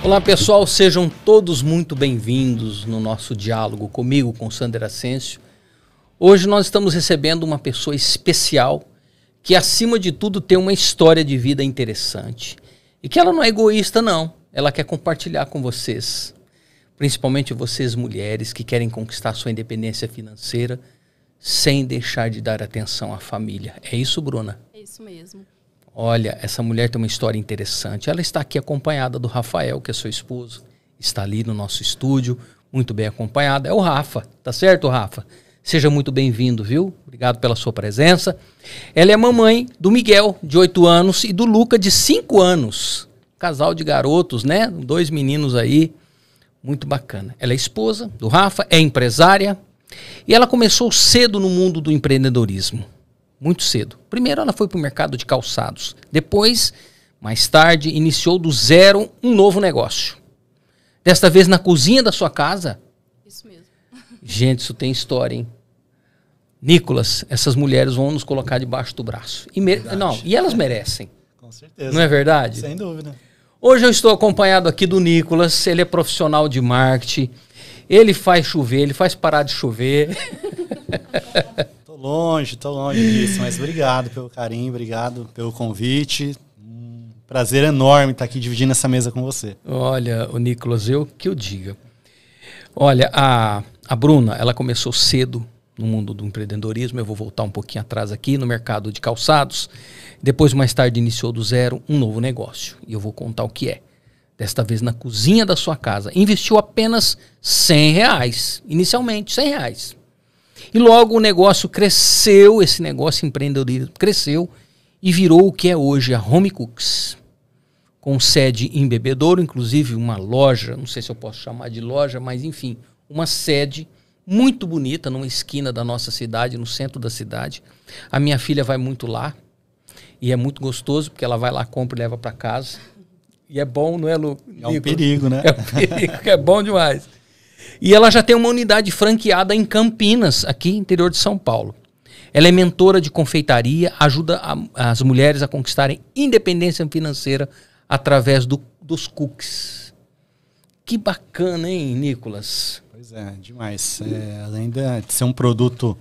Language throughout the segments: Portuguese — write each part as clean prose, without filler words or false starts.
Olá pessoal, sejam todos muito bem-vindos no nosso diálogo comigo, com Sander Ascencio. Hoje nós estamos recebendo uma pessoa especial que acima de tudo tem uma história de vida interessante. E que ela não é egoísta não, ela quer compartilhar com vocês. Principalmente vocês mulheres que querem conquistar sua independência financeira sem deixar de dar atenção à família. É isso, Bruna? É isso mesmo. Olha, essa mulher tem uma história interessante. Ela está aqui acompanhada do Rafael, que é seu esposo. Está ali no nosso estúdio, muito bem acompanhada. É o Rafa, tá certo, Rafa? Seja muito bem-vindo, viu? Obrigado pela sua presença. Ela é mamãe do Miguel, de 8 anos, e do Luca, de 5 anos. Casal de garotos, né? 2 meninos aí. Muito bacana. Ela é esposa do Rafa, é empresária. E ela começou cedo no mundo do empreendedorismo. Muito cedo. Primeiro ela foi para o mercado de calçados. Depois, mais tarde, iniciou do zero um novo negócio. Desta vez na cozinha da sua casa. Isso mesmo. Gente, isso tem história, hein? Nicolas, essas mulheres vão nos colocar debaixo do braço. E elas merecem. Com certeza. Não é verdade? Sem dúvida. Hoje eu estou acompanhado aqui do Nicolas. Ele é profissional de marketing. Ele faz chover, ele faz parar de chover. Tô longe disso, mas obrigado pelo carinho, obrigado pelo convite. Prazer enorme estar aqui dividindo essa mesa com você. Olha, o Nicolas, que eu diga. Olha, a Bruna, ela começou cedo no mundo do empreendedorismo. Eu vou voltar um pouquinho atrás aqui, no mercado de calçados. Depois, mais tarde, iniciou do zero um novo negócio. E eu vou contar o que é. Desta vez na cozinha da sua casa. Investiu apenas R$100, inicialmente R$100. E logo o negócio cresceu, esse negócio empreendedorismo cresceu e virou o que é hoje a Home Cooks. Com sede em Bebedouro, inclusive uma loja, não sei se eu posso chamar de loja, mas enfim, uma sede muito bonita numa esquina da nossa cidade, no centro da cidade. A minha filha vai muito lá e é muito gostoso porque ela vai lá, compra e leva para casa. E é bom, não é, Lu? É um perigo, né? É um perigo, é bom demais. E ela já tem uma unidade franqueada em Campinas, aqui interior de São Paulo. Ela é mentora de confeitaria, ajuda as mulheres a conquistarem independência financeira através dos cookies. Que bacana, hein, Nicolas? Pois é, demais. Além de ser um produto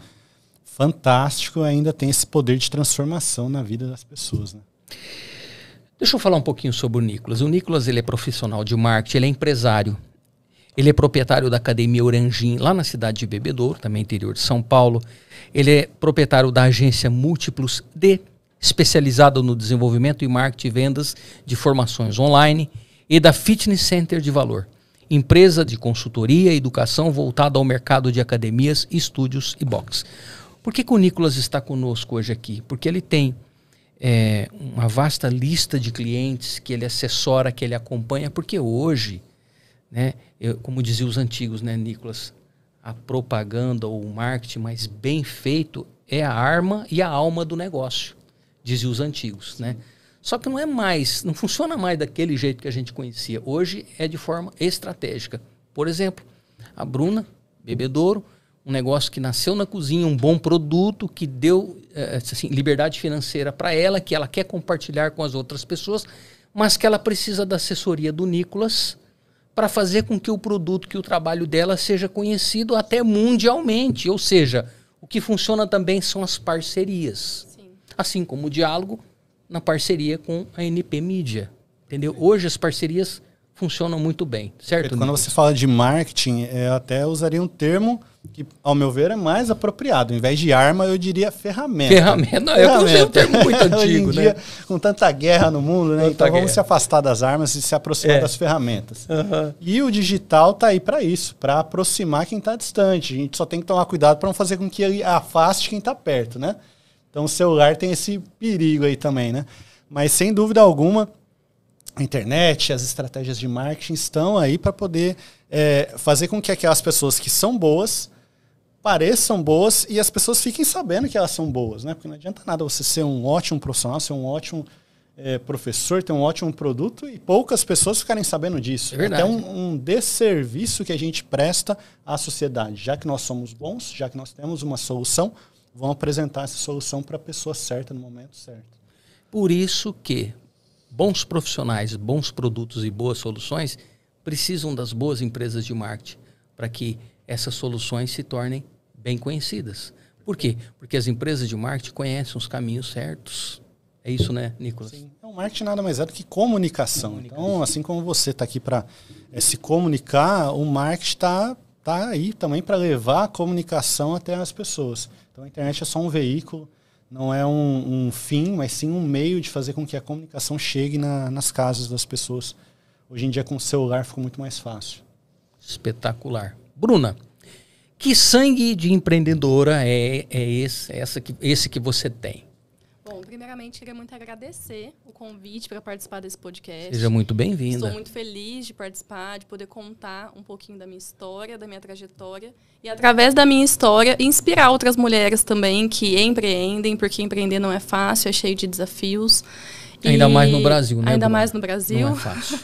fantástico, ainda tem esse poder de transformação na vida das pessoas, né? Deixa eu falar um pouquinho sobre o Nicolas. O Nicolas, ele é profissional de marketing, ele é empresário. Ele é proprietário da Academia Oranjim, lá na cidade de Bebedouro, também interior de São Paulo. Ele é proprietário da agência Múltiplos D, especializada no desenvolvimento e marketing e vendas de formações online, e da Fitness Center de Valor, empresa de consultoria e educação voltada ao mercado de academias, estúdios e box. Por que o Nicolas está conosco hoje aqui? Porque ele tem uma vasta lista de clientes que ele assessora, que ele acompanha, porque hoje, né, como diziam os antigos, né, Nicolas, a propaganda ou o marketing mais bem feito é a arma e a alma do negócio, diziam os antigos, né? Só que não funciona mais daquele jeito que a gente conhecia. Hoje é de forma estratégica. Por exemplo, a Bruna, Bebedouro, um negócio que nasceu na cozinha, um bom produto que deu assim, liberdade financeira para ela, que ela quer compartilhar com as outras pessoas, mas que ela precisa da assessoria do Nicolas para fazer com que o produto, que o trabalho dela seja conhecido até mundialmente. Ou seja, o que funciona também são as parcerias. Sim. Assim como o diálogo na parceria com a NP Mídia. Entendeu? Sim. Hoje as parcerias funcionam muito bem, certo? Quando você fala de marketing, eu até usaria um termo que, ao meu ver, é mais apropriado. Ao invés de arma, eu diria ferramenta. Ferramenta, eu usei um termo muito antigo, hoje em dia, né? Com tanta guerra no mundo, né? Então vamos se afastar das armas e se aproximar das ferramentas. Uhum. E o digital tá aí para isso, para aproximar quem está distante. A gente só tem que tomar cuidado para não fazer com que ele afaste quem está perto, né? Então o celular tem esse perigo aí também, né? Mas sem dúvida alguma, a internet, as estratégias de marketing estão aí para poder fazer com que aquelas pessoas que são boas pareçam boas e as pessoas fiquem sabendo que elas são boas, né? Porque não adianta nada você ser um ótimo profissional, ser um ótimo professor, ter um ótimo produto e poucas pessoas ficarem sabendo disso. É verdade. Até um desserviço que a gente presta à sociedade. Já que nós somos bons, já que nós temos uma solução, vamos apresentar essa solução para a pessoa certa no momento certo. Por isso que bons profissionais, bons produtos e boas soluções precisam das boas empresas de marketing para que essas soluções se tornem bem conhecidas. Por quê? Porque as empresas de marketing conhecem os caminhos certos. É isso, né, Nicolas? Sim. O marketing nada mais é do que comunicação. Então, assim como você está aqui para se comunicar, o marketing está aí também para levar a comunicação até as pessoas. Então, a internet é só um veículo, não é um fim, mas sim um meio de fazer com que a comunicação chegue nas casas das pessoas. Hoje em dia, com o celular, ficou muito mais fácil. Espetacular. Bruna, que sangue de empreendedora é esse que você tem? Bom, primeiramente, queria muito agradecer o convite para participar desse podcast. Seja muito bem-vinda. Estou muito feliz de participar, de poder contar um pouquinho da minha história, da minha trajetória. E, através da minha história, inspirar outras mulheres também que empreendem, porque empreender não é fácil, é cheio de desafios. Ainda mais no Brasil, né, Ainda Bruna? mais no Brasil. Não é fácil.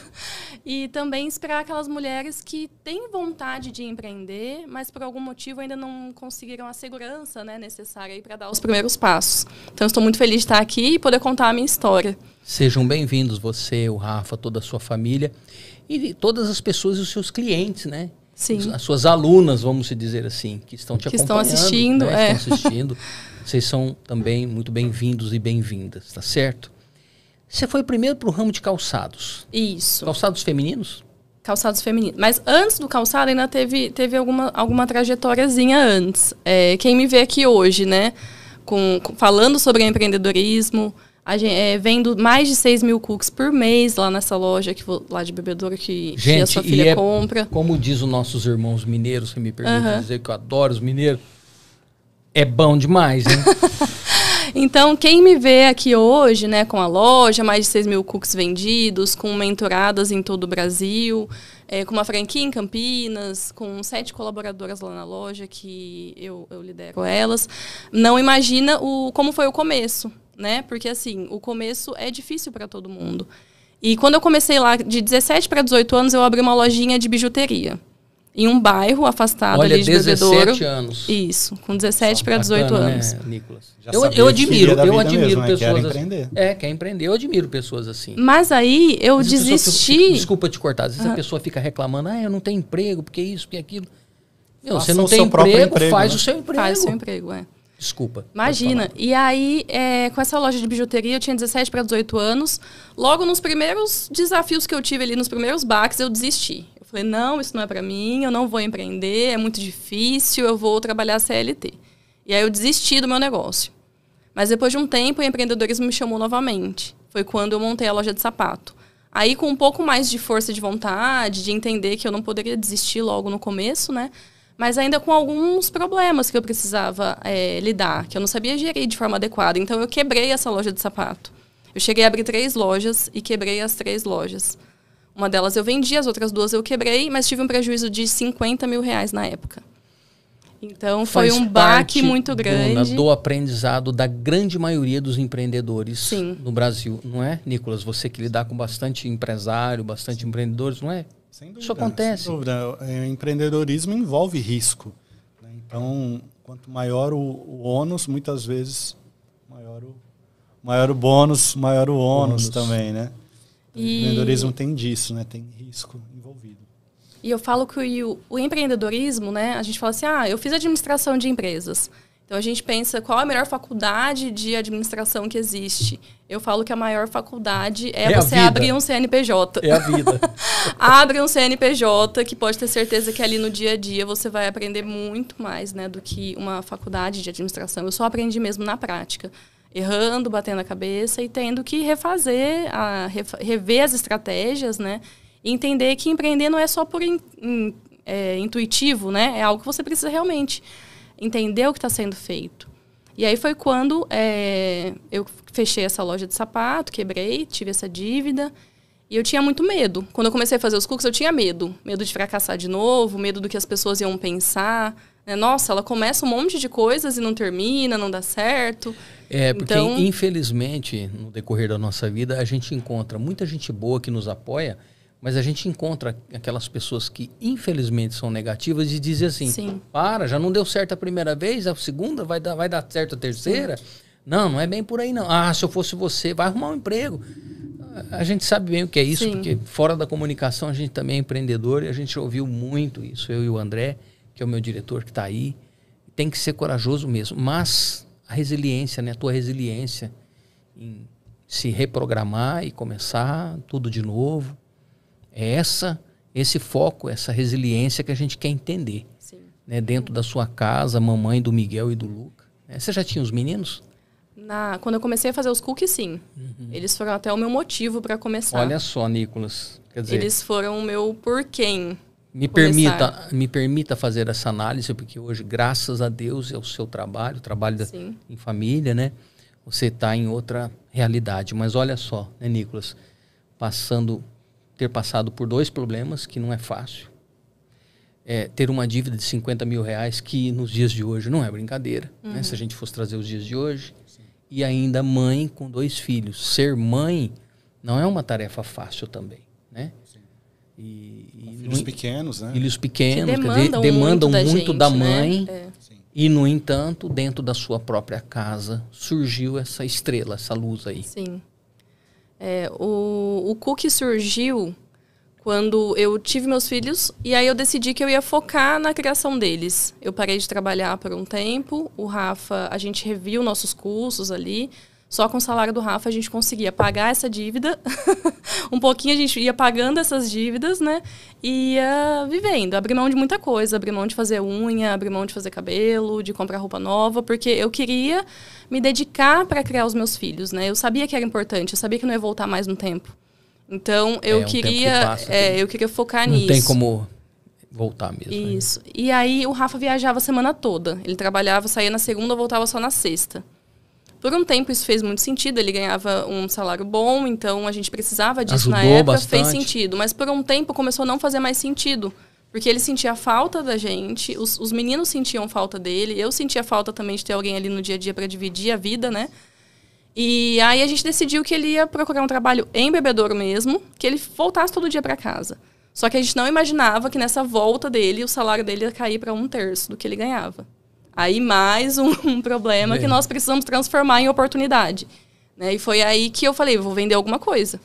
E também inspirar aquelas mulheres que têm vontade de empreender, mas por algum motivo ainda não conseguiram a segurança, né, necessária para dar os primeiros passos. Então, estou muito feliz de estar aqui e poder contar a minha história. Sejam bem-vindos, você, o Rafa, toda a sua família e todas as pessoas e os seus clientes, né? Sim. As suas alunas, vamos dizer assim, que estão te acompanhando. Estão assistindo. Né? Estão assistindo. Vocês são também muito bem-vindos e bem-vindas, tá certo? Você foi primeiro para o ramo de calçados. Isso. Calçados femininos? Calçados femininos. Mas antes do calçado ainda teve alguma trajetóriazinha antes. Quem me vê aqui hoje, né? Falando sobre empreendedorismo, vendo mais de 6 mil cookies por mês lá nessa loja lá de bebedouro que a sua filha compra. Como diz os nossos irmãos mineiros, se me permite dizer que eu adoro os mineiros, é bom demais, hein? Então, quem me vê aqui hoje, né, com a loja, mais de 6 mil cookies vendidos, com mentoradas em todo o Brasil, com uma franquia em Campinas, com 7 colaboradoras lá na loja, que eu lidero elas, não imagina como foi o começo, né? Porque, assim, o começo é difícil para todo mundo. E quando eu comecei lá, de 17 para 18 anos, eu abri uma lojinha de bijuteria. Em um bairro afastado ali de Bebedouro. 17 anos. Isso, com 17 para 18 anos. Né, Nicolas? Eu admiro pessoas quer assim. empreender. Quer empreender. Eu admiro pessoas assim. Mas aí eu desisti. Desculpa te cortar. Às vezes a pessoa fica reclamando, eu não tenho emprego, porque isso, porque aquilo. Você não tem emprego, faz né? o seu emprego. Faz o seu emprego, Desculpa. Imagina. E aí, com essa loja de bijuteria, eu tinha 17 para 18 anos. Logo nos primeiros desafios que eu tive ali, nos primeiros baques, eu desisti. Eu falei, não, isso não é para mim, eu não vou empreender, é muito difícil, eu vou trabalhar CLT. E aí eu desisti do meu negócio. Mas depois de um tempo, o empreendedorismo me chamou novamente. Foi quando eu montei a loja de sapato. Aí, com um pouco mais de força de vontade, de entender que eu não poderia desistir logo no começo, né? Mas ainda com alguns problemas que eu precisava lidar, que eu não sabia gerir de forma adequada. Então, eu quebrei essa loja de sapato. Eu cheguei a abrir 3 lojas e quebrei as 3 lojas. Uma delas eu vendi, as outras 2 eu quebrei, mas tive um prejuízo de 50 mil reais na época. Então, foi um baque muito grande. Bruna, do aprendizado da grande maioria dos empreendedores Sim. no Brasil. Não é, Nicolas? Você que lidar com bastante empresário, bastante empreendedores, não é? Sem dúvida, isso acontece. Sem dúvida. Empreendedorismo envolve risco. Né? Então, quanto maior o ônus, muitas vezes, maior o bônus, maior o ônus também, né? O empreendedorismo tem disso, né? Tem risco envolvido. E eu falo que o empreendedorismo, né? A gente fala assim, eu fiz administração de empresas. Então, a gente pensa qual a melhor faculdade de administração que existe. Eu falo que a maior faculdade é você abrir um CNPJ. É a vida. Abre um CNPJ, que pode ter certeza que ali no dia a dia você vai aprender muito mais, né, do que uma faculdade de administração. Eu só aprendi mesmo na prática. Errando, batendo a cabeça e tendo que rever as estratégias, né? E entender que empreender não é só por intuitivo, né? É algo que você precisa realmente entender o que está sendo feito. E aí foi quando eu fechei essa loja de sapato, quebrei, tive essa dívida. E eu tinha muito medo. Quando eu comecei a fazer os cookies, eu tinha medo. Medo de fracassar de novo, medo do que as pessoas iam pensar. Nossa, ela começa um monte de coisas e não termina, não dá certo. Porque infelizmente, no decorrer da nossa vida, a gente encontra muita gente boa que nos apoia, mas a gente encontra aquelas pessoas que infelizmente são negativas e dizem assim, Sim. já não deu certo a primeira vez, a segunda vai dar certo a terceira? Sim. Não é bem por aí não. Se eu fosse você, vai arrumar um emprego. A gente sabe bem o que é isso, Sim. porque fora da comunicação a gente também é empreendedor e a gente ouviu muito isso, eu e o André, que é o meu diretor que está aí. Tem que ser corajoso mesmo, mas a resiliência, né? A tua resiliência em se reprogramar e começar tudo de novo, é esse foco, essa resiliência que a gente quer entender. Sim. Né? Dentro da sua casa, mamãe do Miguel e do Luca. Né? Você já tinha os meninos? Quando eu comecei a fazer os cookies, sim. Eles foram até o meu motivo para começar. Olha só, Nicolas. Quer dizer, Eles foram o meu porquê. me permita fazer essa análise, porque hoje, graças a Deus, é o seu trabalho, em família, né? Você está em outra realidade. Mas olha só, né, Nicolas? Ter passado por 2 problemas, que não é fácil. Ter uma dívida de 50 mil reais, que nos dias de hoje não é brincadeira. Né? Se a gente fosse trazer os dias de hoje. E ainda mãe com 2 filhos. Ser mãe não é uma tarefa fácil também, né? Sim. E filhos pequenos, né? Filhos pequenos, Que demandam muito gente, da mãe. né? E, no entanto, dentro da sua própria casa, surgiu essa estrela, essa luz aí. Sim. O Cookie surgiu quando eu tive meus filhos e aí eu decidi que eu ia focar na criação deles. Eu parei de trabalhar por um tempo, o Rafa, a gente reviu nossos cursos ali, só com o salário do Rafa a gente conseguia pagar essa dívida, um pouquinho a gente ia pagando essas dívidas, né, e ia vivendo, abrir mão de muita coisa, abrir mão de fazer unha, abrir mão de fazer cabelo, de comprar roupa nova, porque eu queria me dedicar para criar os meus filhos, né, eu sabia que era importante, eu sabia que não ia voltar mais no tempo. Então, eu queria focar nisso. Não tem como voltar mesmo. Isso. Né? E aí, o Rafa viajava a semana toda. Ele trabalhava, saía na segunda, voltava só na sexta. Por um tempo, isso fez muito sentido. Ele ganhava um salário bom, então a gente precisava disso. Ajudou na época. bastante. Fez sentido. Mas por um tempo, começou a não fazer mais sentido. Porque ele sentia falta da gente, os meninos sentiam falta dele, eu sentia falta também de ter alguém ali no dia a dia para dividir a vida, né? E aí a gente decidiu que ele ia procurar um trabalho em Bebedouro mesmo, que ele voltasse todo dia para casa. Só que a gente não imaginava que nessa volta dele, o salário dele ia cair para 1/3 do que ele ganhava. Aí mais um problema que nós precisamos transformar em oportunidade. Né? E foi aí que eu falei, vou vender alguma coisa.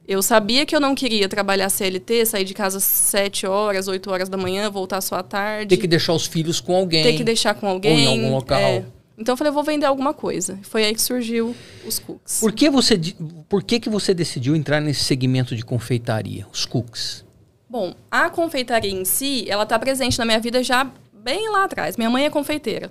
Eu sabia que eu não queria trabalhar CLT, sair de casa às 7 horas, 8 horas da manhã, voltar só à tarde. Ter que deixar os filhos com alguém. Ter que deixar com alguém. Ou em algum local. Então eu falei, vou vender alguma coisa. Foi aí que surgiu os cookies. Por que você decidiu entrar nesse segmento de confeitaria, os cookies? Bom, a confeitaria em si, ela está presente na minha vida já bem lá atrás. Minha mãe é confeiteira.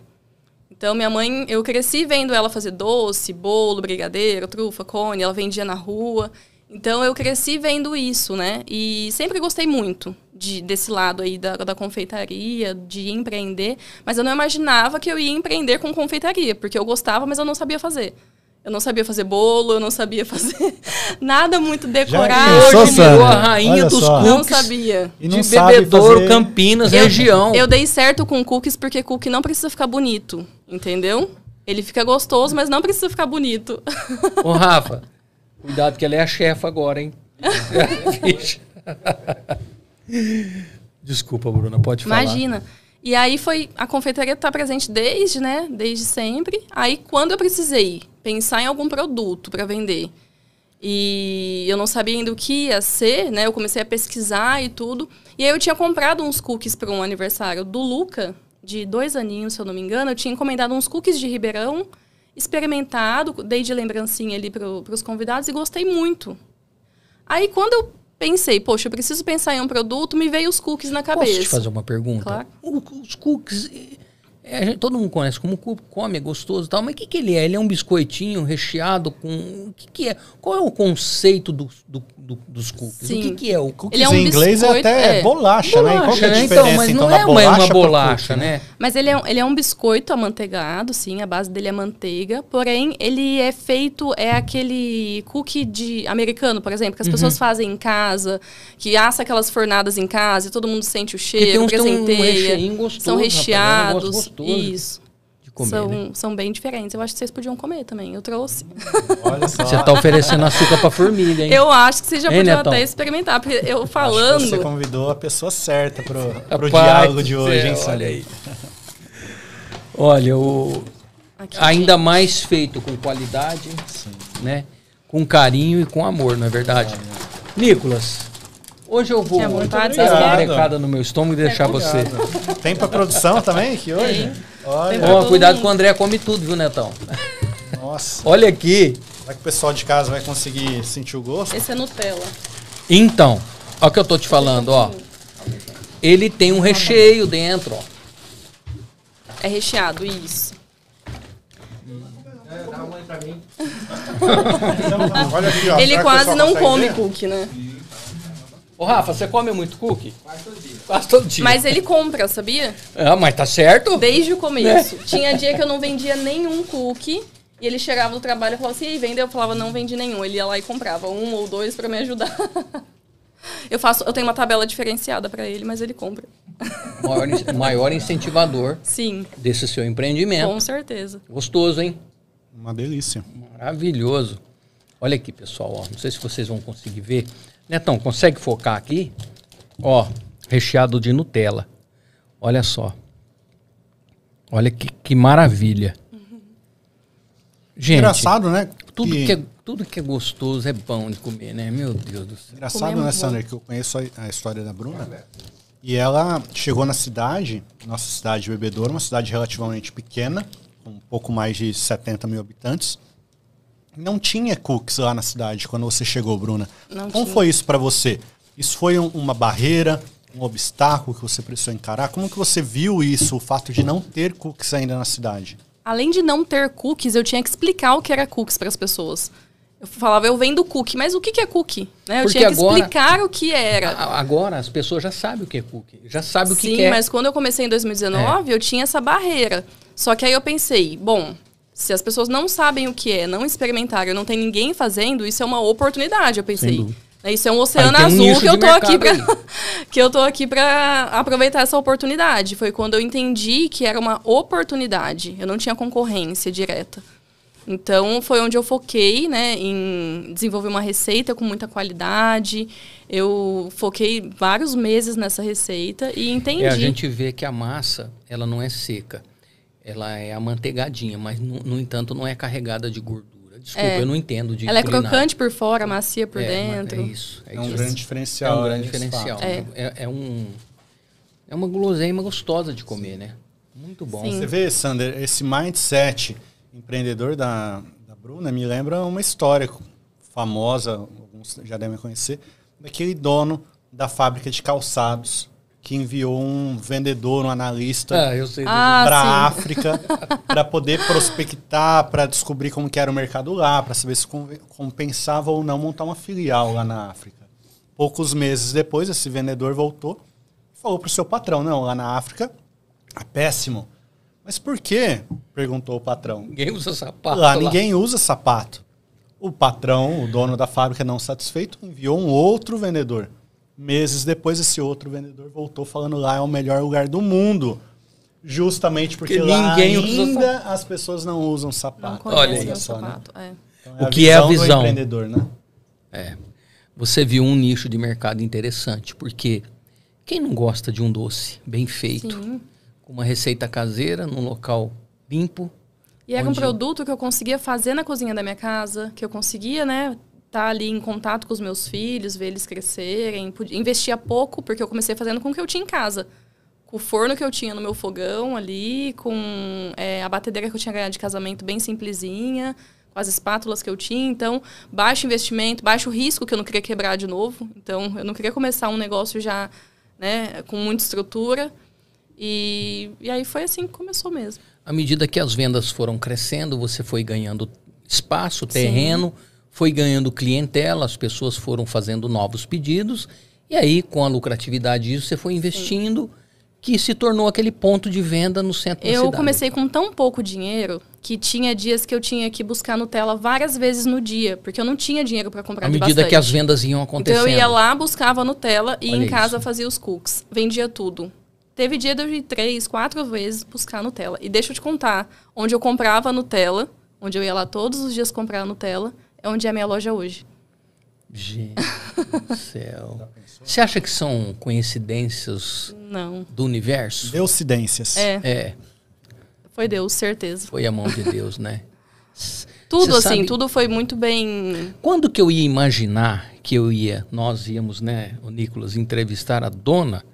Então, minha mãe, eu cresci vendo ela fazer doce, bolo, brigadeiro, trufa, cone. Ela vendia na rua. Então, eu cresci vendo isso, né? E sempre gostei muito desse lado aí da confeitaria, de empreender. Mas eu não imaginava que eu ia empreender com confeitaria, porque eu gostava, mas eu não sabia fazer. Eu não sabia fazer bolo, eu não sabia fazer nada muito decorado. Hoje virou a rainha dos cookies. Não sabia. E não de Bebedouro, Campinas, região. Eu dei certo com cookies porque cookie não precisa ficar bonito, entendeu? Ele fica gostoso, mas não precisa ficar bonito. Ô, Rafa, cuidado que ela é a chefa agora, hein? Desculpa, Bruna, pode falar. Imagina. E aí a confeitaria tá presente desde sempre. Aí quando eu precisei pensar em algum produto para vender e eu não sabia ainda o que ia ser, né? Eu comecei a pesquisar e tudo. E aí eu tinha comprado uns cookies para um aniversário do Luca, de 2 aninhos, se eu não me engano. Eu tinha encomendado uns cookies de Ribeirão, experimentado, dei de lembrancinha ali para os convidados e gostei muito. Aí quando eu pensei, poxa, eu preciso pensar em um produto, me veio os cookies na cabeça. Posso te fazer uma pergunta? Claro. Os cookies, todo mundo conhece como cookie, come, é gostoso e tal, mas o que ele é? Ele é um biscoitinho recheado com... O que é? Qual é o conceito dos cookies? Sim. O que é o cookie? Ele é um em inglês biscoito, é até bolacha, né? E qual que é a né? diferença, Mas então, não da é bolacha uma pro bolacha, cookie, né? Mas ele é um biscoito amanteigado, sim, a base dele é manteiga, porém ele é feito, aquele cookie americano, por exemplo, que as pessoas fazem em casa, que assa aquelas fornadas em casa e todo mundo sente o cheiro, presenteia. São recheados, gostoso isso. de comer, são bem diferentes. Eu acho que vocês podiam comer também, eu trouxe. Olha só. Você tá oferecendo açúcar pra formiga, hein? Eu acho que vocês já podiam Netão? até experimentar, porque eu Acho que falando... você convidou a pessoa certa pro Rapaz diálogo de do hoje, céu, hein, Sandro? olha aí. Olha, Aqui, ainda gente. mais feito com qualidade, né? com carinho e com amor, não é verdade? Nicolas, hoje eu vou vontade, dar uma obrigado. brecada no meu estômago e deixar você. Tem pra produção também aqui hoje? Tem. Olha, Tem. Ó, cuidado mundo. que o André come tudo, viu, Netão? nossa. Olha aqui. Será que o pessoal de casa vai conseguir sentir o gosto? Esse é Nutella. Então, olha o que eu tô te falando, ó. Ele tem um recheio dentro, ó. É recheado, isso. Dá uma aí pra mim. Olha aqui, ó. Ele Será que o quase pessoal não consegue come ver? cookie, né? Ô, Rafa, você come muito cookie? Quase todo dia. Mas ele compra, sabia? Ah, mas tá certo? Desde o começo. Tinha dia que eu não vendia nenhum cookie. E ele chegava do trabalho e falava assim, e aí, vendeu? Eu falava, não vendi nenhum. Ele ia lá e comprava 1 ou 2 pra me ajudar. Eu tenho uma tabela diferenciada pra ele, mas ele compra. Maior incentivador Sim, desse seu empreendimento. com certeza. Gostoso, hein? Uma delícia. Maravilhoso. Olha aqui, pessoal, ó. Não sei se vocês vão conseguir ver. Netão, consegue focar aqui? Ó, recheado de Nutella. Olha só. Olha que maravilha. Gente, Engraçado, né? tudo que é gostoso é bom de comer, né? Meu Deus do céu. Engraçado, Comer é né, muito Sandra, que eu conheço a história da Bruna. E ela chegou na cidade, nossa cidade de Bebedouro, uma cidade relativamente pequena, com um pouco mais de 70 mil habitantes. Não tinha cookies lá na cidade quando você chegou, Bruna. Não Como tinha. foi isso para você? Isso foi uma barreira, um obstáculo que você precisou encarar? Como que você viu isso, o fato de não ter cookies ainda na cidade? Além de não ter cookies, eu tinha que explicar o que era cookies para as pessoas. Eu falava, eu vendo cookie, mas o que é cookie? Né? Eu Porque tinha que agora- explicar o que era. Agora as pessoas já sabem o que é cookie. Já sabem o que Sim, quer. mas quando eu comecei em 2019, eu tinha essa barreira. Só que aí eu pensei, bom, se as pessoas não sabem o que é, não experimentaram, não tem ninguém fazendo, isso é uma oportunidade, eu Sem pensei. dúvida. Isso é um oceano Aí tem um azul nicho que eu de tô aqui pra mercado que eu tô aqui para aproveitar essa oportunidade. Foi quando eu entendi que era uma oportunidade. Eu não tinha concorrência direta. Então, foi onde eu foquei, né, em desenvolver uma receita com muita qualidade. Eu foquei vários meses nessa receita e entendi. A gente vê que a massa, ela não é seca. Ela é amanteigadinha, mas, no entanto, não é carregada de gordura. Desculpa, eu não entendo de Ela é culinária. crocante por fora, macia por É dentro. isso. É um isso. grande É diferencial. um grande esse diferencial. fato. É uma guloseima gostosa de comer, né? Muito bom. Sim. Você vê, Sander, esse mindset empreendedor da Bruna me lembra uma história famosa, alguns já devem conhecer, daquele dono da fábrica de calçados que enviou um vendedor, um analista Eu sei. para a sim. África para poder prospectar, para descobrir como que era o mercado lá, para saber se compensava ou não montar uma filial lá na África. Poucos meses depois, esse vendedor voltou e falou para o seu patrão, não, lá na África é péssimo. Mas por quê? Perguntou o patrão. Ninguém usa sapato Lá ninguém usa sapato. O patrão, o dono da fábrica, não satisfeito, enviou um outro vendedor. Meses depois, esse outro vendedor voltou falando lá é o melhor lugar do mundo. Justamente porque Porque lá ninguém usa ainda as pessoas não usam Não sapato. conhece Olha meu só, né? sapato. É. Então, O que é a do visão? empreendedor, né? Você viu um nicho de mercado interessante, porque quem não gosta de um doce bem feito, Sim. com uma receita caseira, num local limpo? E era um Onde- produto que eu conseguia fazer na cozinha da minha casa, que eu conseguia, né, estar ali em contato com os meus filhos, ver eles crescerem. Investia pouco, porque eu comecei fazendo com o que eu tinha em casa. Com o forno que eu tinha no meu fogão ali, com a batedeira que eu tinha ganhado de casamento bem simplesinha, com as espátulas que eu tinha. Então, baixo investimento, baixo risco, que eu não queria quebrar de novo. Então, eu não queria começar um negócio já, né, com muita estrutura. E aí foi assim que começou mesmo. À medida que as vendas foram crescendo, você foi ganhando espaço, terreno, foi ganhando clientela, as pessoas foram fazendo novos pedidos, e aí, com a lucratividade disso, você foi investindo, que se tornou aquele ponto de venda no centro da Eu cidade. comecei com tão pouco dinheiro que tinha dias que eu tinha que buscar Nutella várias vezes no dia, porque eu não tinha dinheiro para comprar À de medida bastante. que as vendas iam acontecendo. Então eu ia lá, buscava Nutella e Olha em casa isso. fazia os cookies. Vendia tudo. Teve dia de eu ir 3, 4 vezes buscar Nutella. E deixa eu te contar, onde eu comprava Nutella, onde eu ia lá todos os dias comprar Nutella, é onde é a minha loja hoje. Gente do céu. Você acha que são coincidências Não. do universo? Deucidências. É, É, foi Deus, certeza. foi a mão de Deus, né? Tudo Você assim, sabe, tudo foi muito bem... quando que eu ia imaginar que nós íamos, né, o Nicolas, entrevistar a dona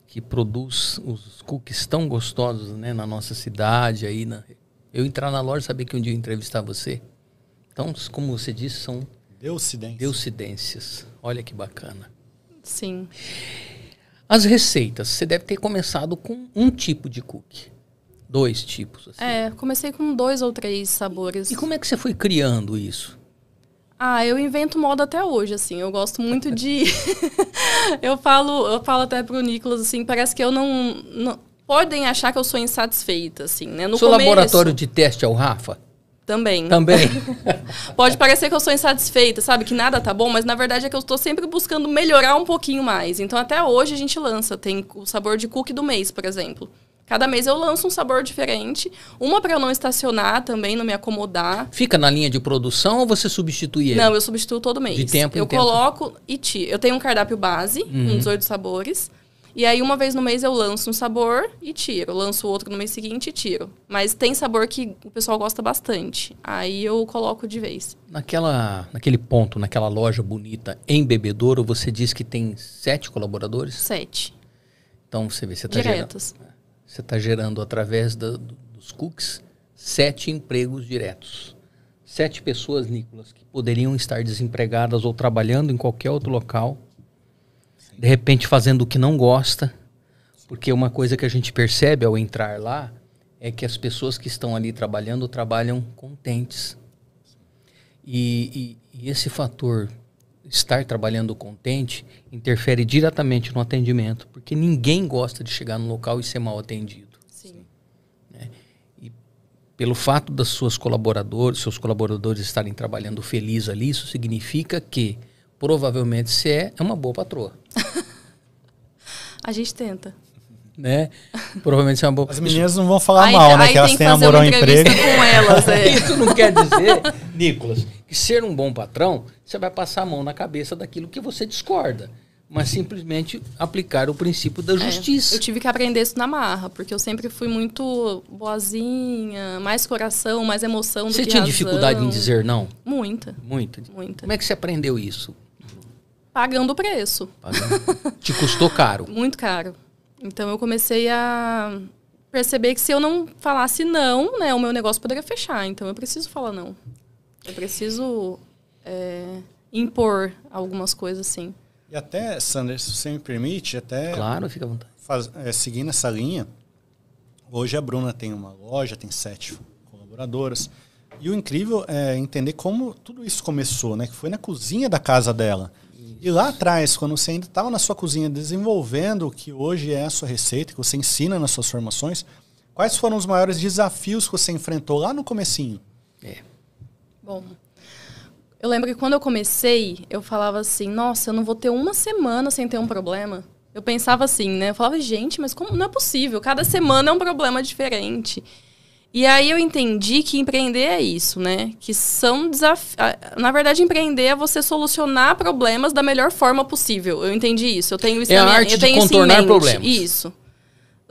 que produz os cookies tão gostosos, né, na nossa cidade, eu entrar na loja e saber que um dia eu ia entrevistar você. Então, como você disse, são deucidências. Olha que bacana. Sim. As receitas, você deve ter começado com um tipo de cookie. 2 tipos. Assim. Comecei com 2 ou 3 sabores. E como é que você foi criando isso? Eu invento moda até hoje, assim. Eu gosto muito de... eu falo até pro Nicolas, assim, parece que eu não... Podem achar que eu sou insatisfeita, assim, né? No Seu começo, laboratório de teste é o Rafa? Também. Pode parecer que eu sou insatisfeita, sabe? Que nada tá bom, mas na verdade é que eu estou sempre buscando melhorar um pouquinho mais. Então até hoje a gente lança. Tem o sabor de cookie do mês, por exemplo. Cada mês eu lanço um sabor diferente. Uma para eu não estacionar também, não me acomodar. Fica na linha de produção ou você substitui ele? Não, eu substituo todo mês. De tempo em tempo? Eu coloco e tiro. Eu tenho um cardápio base, com 18 sabores. E aí, uma vez no mês, eu lanço um sabor e tiro. Lanço outro no mês seguinte e tiro. Mas tem sabor que o pessoal gosta bastante. Aí eu coloco de vez. Naquele ponto, naquela loja bonita em Bebedouro, você disse que tem 7 colaboradores? 7. Então, você vê, você está Diretos. Você está gerando, através dos cookies, 7 empregos diretos. 7 pessoas, Nicolas, que poderiam estar desempregadas ou trabalhando em qualquer outro local, de repente fazendo o que não gosta, porque uma coisa que a gente percebe ao entrar lá é que as pessoas que estão ali trabalhando, trabalham contentes. E esse fator, estar trabalhando contente, interfere diretamente no atendimento, porque ninguém gosta de chegar no local e ser mal atendido. Sim. E pelo fato dos seus colaboradores estarem trabalhando feliz ali, isso significa que provavelmente você é uma boa patroa. A gente tenta. Né? Provavelmente você é uma boa... As meninas não vão falar mal, né? Que elas têm amor ao emprego. Com elas, Isso não quer dizer, Nicolas, que ser um bom patrão, você vai passar a mão na cabeça daquilo que você discorda. Mas simplesmente aplicar o princípio da justiça. Eu tive que aprender isso na marra, porque eu sempre fui muito boazinha, mais coração, mais emoção do que razão. Você tinha dificuldade em dizer não? Muita. Muita. Muita. Como é que você aprendeu isso? Pagando o preço. Te custou caro? Muito caro. Então eu comecei a perceber que se eu não falasse não, né, o meu negócio poderia fechar. Então eu preciso falar não. Eu preciso impor algumas coisas assim. E até, Sandra, se você me permite, até... Claro, fica à vontade. Seguindo essa linha, hoje a Bruna tem uma loja, tem 7 colaboradoras. E o incrível é entender como tudo isso começou, né? Que foi na cozinha da casa dela. E lá atrás, quando você ainda estava na sua cozinha desenvolvendo o que hoje é a sua receita, que você ensina nas suas formações, quais foram os maiores desafios que você enfrentou lá no comecinho? Bom, eu lembro que quando eu comecei, eu falava assim, nossa, eu não vou ter uma semana sem ter um problema. Eu pensava assim, né? Eu falava, gente, mas como não é possível? Cada semana é um problema diferente. E aí eu entendi que empreender é isso, né? Que são desafios... Na verdade, empreender é você solucionar problemas da melhor forma possível. Eu entendi isso. Eu tenho isso na minha arte eu tenho de contornar problemas. Isso.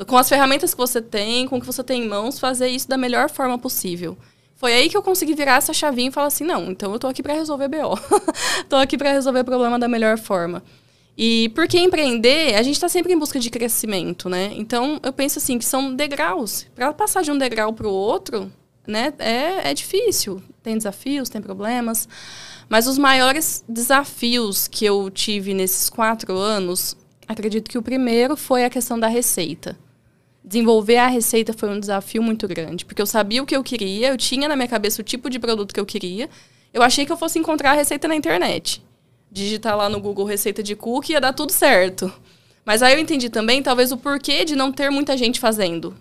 Com as ferramentas que você tem, com o que você tem em mãos, fazer isso da melhor forma possível. Foi aí que eu consegui virar essa chavinha e falar assim, não, então eu tô aqui para resolver BO. Tô aqui para resolver o problema da melhor forma. E porque empreender, a gente está sempre em busca de crescimento, né? Então, eu penso assim, que são degraus. Para passar de um degrau para o outro, né, é difícil. Tem desafios, tem problemas. Mas os maiores desafios que eu tive nesses 4 anos, acredito que o primeiro foi a questão da receita. Desenvolver a receita foi um desafio muito grande, porque eu sabia o que eu queria, eu tinha na minha cabeça o tipo de produto que eu queria. Eu achei que eu fosse encontrar a receita na internet. Digitar lá no Google receita de cookie ia dar tudo certo. Mas aí eu entendi também, talvez, o porquê de não ter muita gente fazendo.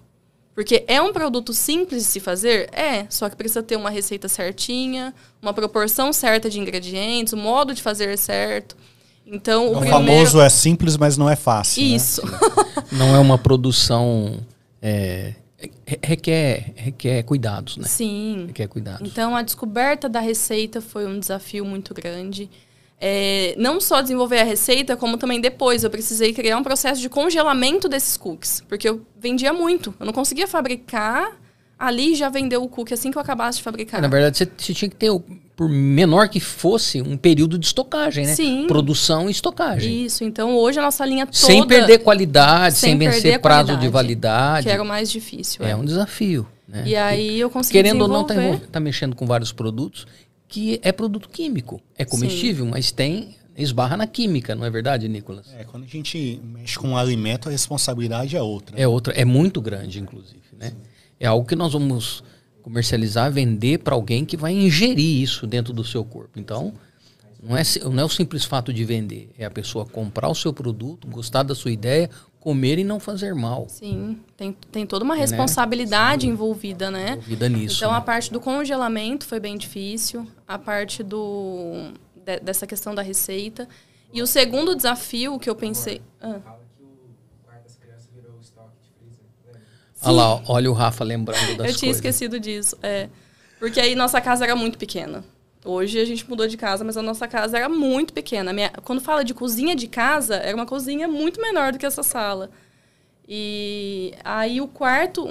Porque é um produto simples de se fazer? Só que precisa ter uma receita certinha, uma proporção certa de ingredientes, o modo de fazer certo. Então, o famoso é simples, mas não é fácil. Isso. Né? Não é uma produção... requer cuidados, né? Sim. Requer cuidados. Então, a descoberta da receita foi um desafio muito grande. Não só desenvolver a receita, como também depois eu precisei criar um processo de congelamento desses cookies. Porque eu vendia muito. Eu não conseguia fabricar Ali já vendeu o cookie assim que eu acabasse de fabricar. Na verdade, você tinha que ter, por menor que fosse, um período de estocagem, né? Sim. Produção e estocagem. Isso, então hoje a nossa linha toda... Sem perder qualidade, sem perder vencer a prazo qualidade, de validade. que era o mais difícil. É um desafio. Né? E aí eu consegui querendo ou desenvolver... não, tá mexendo com vários produtos que é produto químico. É comestível, mas esbarra na química, não é verdade, Nicolas? Quando a gente mexe com um alimento, a responsabilidade é outra. É outra, é muito grande, inclusive. Né? É algo que nós vamos comercializar, vender para alguém que vai ingerir isso dentro do seu corpo. Então, não é o simples fato de vender. É a pessoa comprar o seu produto, gostar da sua ideia, comer e não fazer mal. Sim, tem toda uma responsabilidade envolvida, né? Envolvida nisso. Então, né? a parte do congelamento foi bem difícil. A parte dessa questão da receita. E o segundo desafio que eu pensei... Olha lá, olha o Rafa lembrando das coisas. Eu tinha esquecido disso. Porque aí nossa casa era muito pequena. Hoje a gente mudou de casa, mas a nossa casa era muito pequena. Quando fala de cozinha de casa, era uma cozinha muito menor do que essa sala. E aí um quarto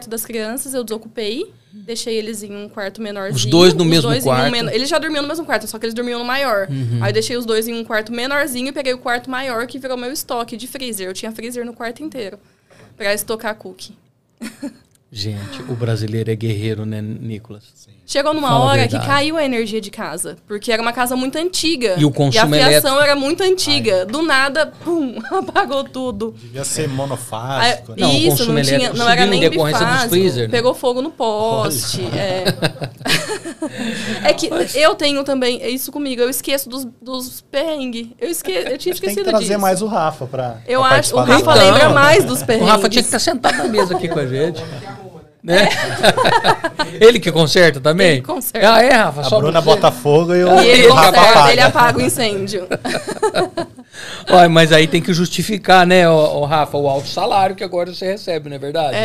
das crianças eu desocupei, deixei eles em um quarto menorzinho. Os dois no mesmo quarto? Eles já dormiam no mesmo quarto, só que eles dormiam no maior. Aí deixei os dois em um quarto menorzinho e peguei o quarto maior, que virou meu estoque de freezer. Eu tinha freezer no quarto inteiro para estocar cookie. Gente, o brasileiro é guerreiro, né, Nicolas? Sim. Chegou numa hora que caiu a energia de casa, porque era uma casa muito antiga. E o consumo e a fiação era muito antiga. Do nada, pum, apagou tudo. Devia ser monofásico. Não, isso, o consumo não era nem decorrência dos freezer, né? Pegou fogo no poste. É que eu tenho também isso comigo. Eu esqueço dos perrengues. Eu tinha esquecido tem que trazer disso. mais o Rafa pra Eu acho, o participar. Rafa lembra mais dos perrengues. O Rafa tinha que estar sentado na mesa aqui com a gente. Né? Ele que conserta também? Ele conserta. Ah, é, Rafa? A Bruna bota fogo e o ele Rafa conserta, apaga. ele apaga o incêndio. Olha, mas aí tem que justificar, né, o Rafa, o alto salário que agora você recebe, não é verdade?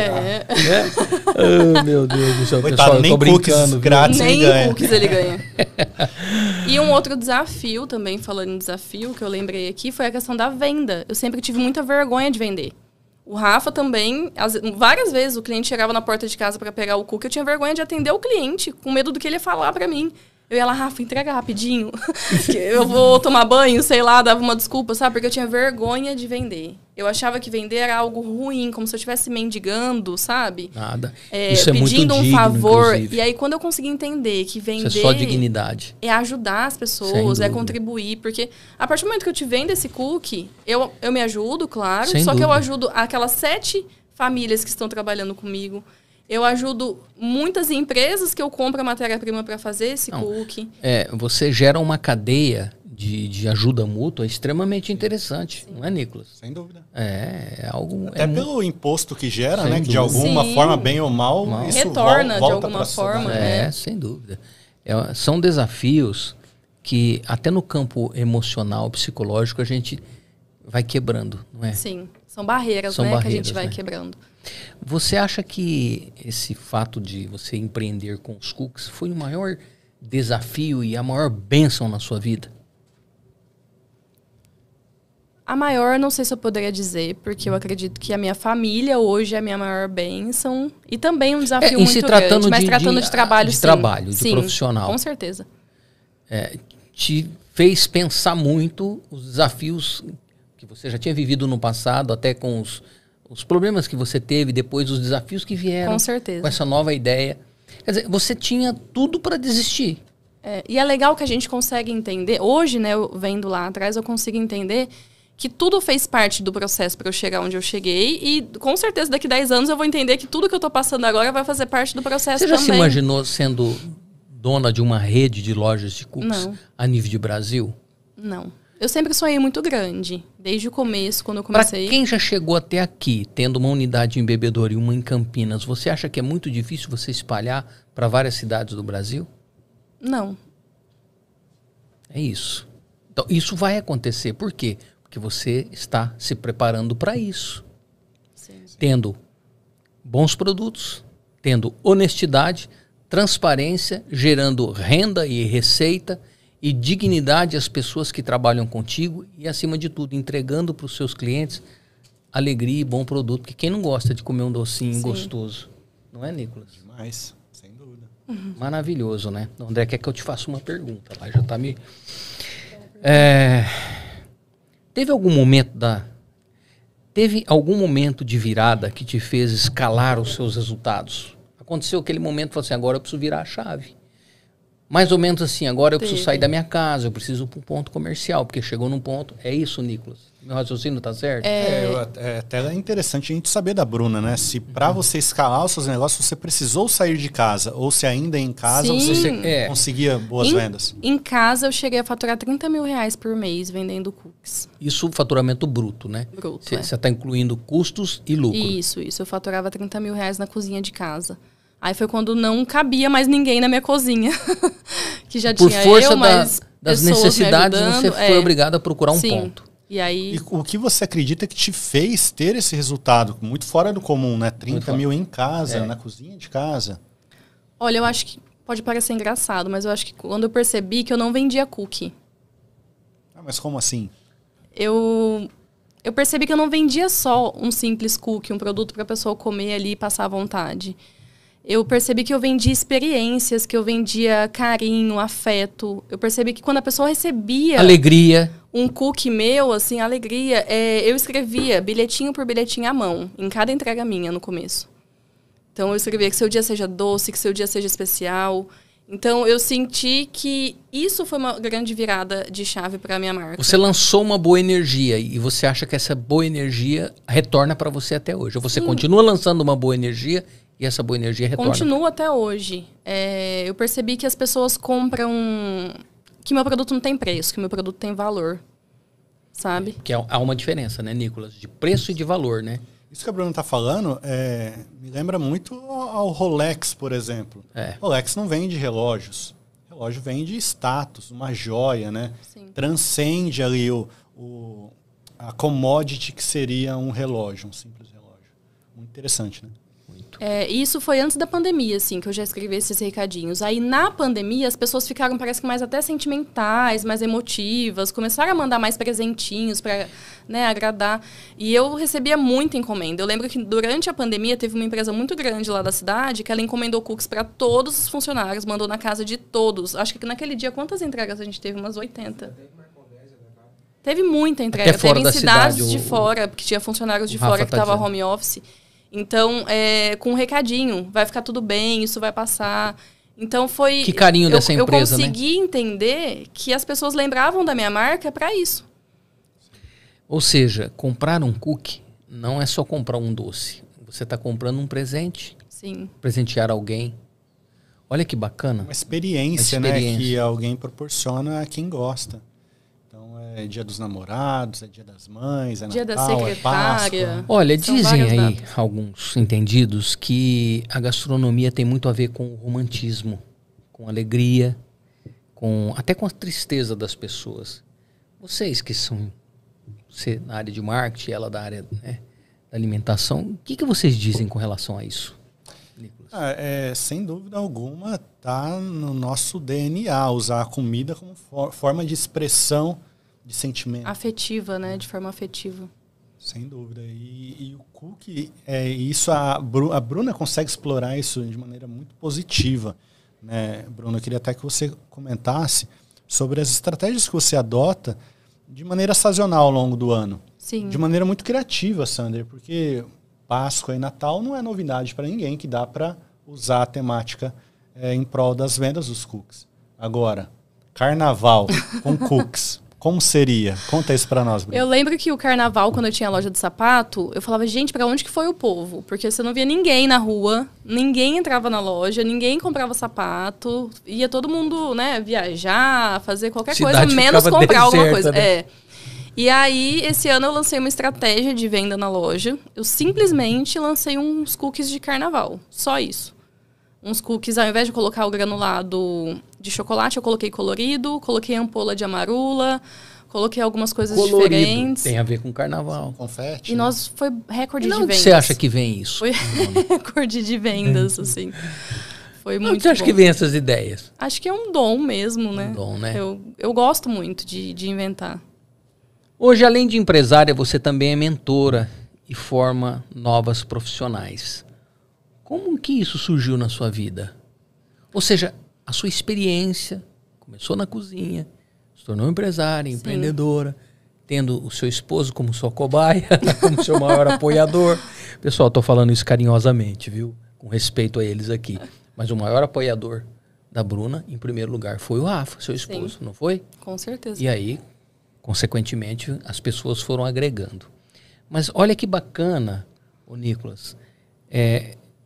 Oh, meu Deus do céu, Coitado, pessoal, eu tô brincando. grátis Nem ele ganha. cookies ele ganha. E um outro desafio também, falando em desafio, que eu lembrei aqui, foi a questão da venda. Eu sempre tive muita vergonha de vender. O Rafa também, várias vezes o cliente chegava na porta de casa para pegar o cookie, eu tinha vergonha de atender o cliente, com medo do que ele ia falar para mim. Eu ia lá, Rafa, entrega rapidinho, que eu vou tomar banho, sei lá, dava uma desculpa, sabe? Porque eu tinha vergonha de vender. Eu achava que vender era algo ruim, como se eu estivesse mendigando, sabe? Nada. Isso é muito pedindo digno, um favor. inclusive. E aí, quando eu consegui entender que vender... Isso é só dignidade. É ajudar as pessoas, é contribuir. Porque a partir do momento que eu te vendo esse cookie, eu me ajudo, claro. Sem só dúvida. que eu ajudo aquelas 7 famílias que estão trabalhando comigo. Eu ajudo muitas empresas que eu compro a matéria-prima para fazer esse cookie. Você gera uma cadeia de ajuda mútua extremamente interessante, não é, Nicolas? Sem dúvida. É algo... Até pelo imposto que gera, né? Que de dúvida. alguma forma, bem ou mal, isso retorna volta de alguma forma. Sem dúvida. São desafios que até no campo emocional, psicológico, a gente vai quebrando, não é? Sim, são barreiras, que a gente vai quebrando. Você acha que esse fato de você empreender com os cookies foi o maior desafio e a maior bênção na sua vida? A maior, não sei se eu poderia dizer, porque eu acredito que a minha família hoje é a minha maior bênção. E também um desafio muito grande, mas tratando de trabalho, sim. De profissional. Com certeza. Te fez pensar muito os desafios que você já tinha vivido no passado, até com os problemas que você teve, depois os desafios que vieram. Com certeza. Com essa nova ideia. Quer dizer, você tinha tudo para desistir. E é legal que a gente consegue entender. Hoje, né, eu vendo lá atrás, eu consigo entender que tudo fez parte do processo para eu chegar onde eu cheguei. E com certeza daqui 10 anos eu vou entender que tudo que eu estou passando agora vai fazer parte do processo também. Você já se imaginou sendo dona de uma rede de lojas de cookies a nível de Brasil? Não. Eu sempre sonhei muito grande, desde o começo, quando eu comecei. Para quem já chegou até aqui, tendo uma unidade em Bebedouro e uma em Campinas, você acha que é muito difícil você espalhar para várias cidades do Brasil? Não. É isso. Então, isso vai acontecer. Por quê? Porque você está se preparando para isso. Sim. Tendo bons produtos, tendo honestidade, transparência, gerando renda e receita e dignidade às pessoas que trabalham contigo e, acima de tudo, entregando para os seus clientes alegria e bom produto. Porque quem não gosta de comer um docinho gostoso? Não é, Nicolas? Demais, sem dúvida. Maravilhoso, né? O André quer que eu te faça uma pergunta. Lá já tá me... Teve algum momento de virada que te fez escalar os seus resultados? Aconteceu aquele momento, falou assim, agora eu preciso virar a chave. Mais ou menos assim, agora eu preciso sair da minha casa, eu preciso ir para um ponto comercial, porque chegou num ponto... É isso, Nicolas? Meu raciocínio tá certo? Até é interessante a gente saber da Bruna, né? Se para você escalar os seus negócios, você precisou sair de casa, ou se ainda em casa você conseguia boas vendas. Em casa eu cheguei a faturar 30 mil reais por mês vendendo cookies. Isso faturamento bruto, né? Bruto, Você está incluindo custos e lucro. Isso. Eu faturava 30 mil reais na cozinha de casa. Aí foi quando não cabia mais ninguém na minha cozinha. Que já Por tinha força eu, mas das necessidades, você foi obrigado a procurar um ponto. E aí... E o que você acredita que te fez ter esse resultado? Muito fora do comum, né? 30 mil em casa, na cozinha de casa. Olha, eu acho que pode parecer engraçado, mas eu acho que quando eu percebi que eu não vendia cookie. Mas como assim? Eu percebi que eu não vendia só um simples cookie, um produto para a pessoa comer ali e passar à vontade. Eu percebi que eu vendia experiências, que eu vendia carinho, afeto. Eu percebi que quando a pessoa recebia... Alegria. Um cookie meu, assim, alegria. Eu escrevia bilhetinho por bilhetinho à mão, em cada entrega minha no começo. Então, eu escrevia que seu dia seja doce, que seu dia seja especial. Então, eu senti que isso foi uma grande virada de chave para a minha marca. Você lançou uma boa energia e você acha que essa boa energia retorna para você até hoje? Ou você continua lançando uma boa energia e essa boa energia retorna? Continua até hoje. Eu percebi que as pessoas compram... Que meu produto não tem preço, que meu produto tem valor. Sabe? Que há uma diferença, né, Nicolas? De preço e de valor, né? Isso que a Bruna está falando me lembra muito ao Rolex, por exemplo. Rolex não vende relógios. Relógio vende status, uma joia, né? Sim. Transcende ali a commodity que seria um relógio, um simples relógio. Muito interessante, né? Isso foi antes da pandemia, assim, que eu já escrevi esses recadinhos. Aí, na pandemia, as pessoas ficaram, parece que mais até sentimentais, mais emotivas, começaram a mandar mais presentinhos para, né, agradar. E eu recebia muita encomenda. Eu lembro que durante a pandemia teve uma empresa muito grande lá da cidade que ela encomendou cookies para todos os funcionários, mandou na casa de todos. Acho que naquele dia, quantas entregas a gente teve? Umas 80. Teve muita entrega. Teve em cidades de fora, porque tinha funcionários de fora que estavam home office. Então, com um recadinho, vai ficar tudo bem, isso vai passar. Então, foi... Que carinho dessa empresa, né? Eu consegui entender que as pessoas lembravam da minha marca para isso. Ou seja, comprar um cookie não é só comprar um doce. Você está comprando um presente. Sim. Presentear alguém. Olha que bacana. Uma experiência, né? Que alguém proporciona a quem gosta. É dia dos namorados, é dia das mães, é dia Natal, da secretária. É Páscoa. Olha, dizem aí alguns entendidos que a gastronomia tem muito a ver com o romantismo, com alegria, até com a tristeza das pessoas. Vocês que são você na área de marketing, ela da área, né, da alimentação, o que vocês dizem com relação a isso, Nicolas? Sem dúvida alguma, está no nosso DNA usar a comida como forma de expressão de sentimento. Afetiva, né? De forma afetiva. Sem dúvida. E o cookie, isso a Bruna consegue explorar isso de maneira muito positiva. Né? Bruna, eu queria até que você comentasse sobre as estratégias que você adota de maneira sazonal ao longo do ano. Sim. De maneira muito criativa, Sander, porque Páscoa e Natal não é novidade para ninguém, que dá para usar a temática em prol das vendas dos cookies. Agora, Carnaval com cookies. Como seria? Conta isso pra nós, Bruno. Eu lembro que o Carnaval, quando eu tinha loja de sapato, eu falava, gente, pra onde que foi o povo? Porque você não via ninguém na rua, ninguém entrava na loja, ninguém comprava sapato, ia todo mundo, né, viajar, fazer qualquer coisa, menos comprar alguma coisa. Né? E aí, esse ano eu lancei uma estratégia de venda na loja. Eu simplesmente lancei uns cookies de Carnaval, só isso. Uns cookies, ao invés de colocar o granulado de chocolate, eu coloquei colorido, coloquei ampola de amarula, coloquei algumas coisas diferentes. Tem a ver com carnaval. Confete. E foi recorde de vendas. Você acha que vem isso? Foi recorde de vendas, assim. Foi muito bom. Você acha que vem essas ideias? Acho que é um dom mesmo, né? Um dom, né? Eu gosto muito de inventar. Hoje, além de empresária, você também é mentora e forma novas profissionais. Como que isso surgiu na sua vida? Ou seja, a sua experiência começou na cozinha, se tornou empresária, empreendedora, tendo o seu esposo como sua cobaia, como seu maior apoiador. Pessoal, estou falando isso carinhosamente, viu? Com respeito a eles aqui. Mas o maior apoiador da Bruna, em primeiro lugar, foi o Rafa, seu esposo, não foi? Com certeza. E aí, consequentemente, as pessoas foram agregando. Mas olha que bacana, ô Nicolas,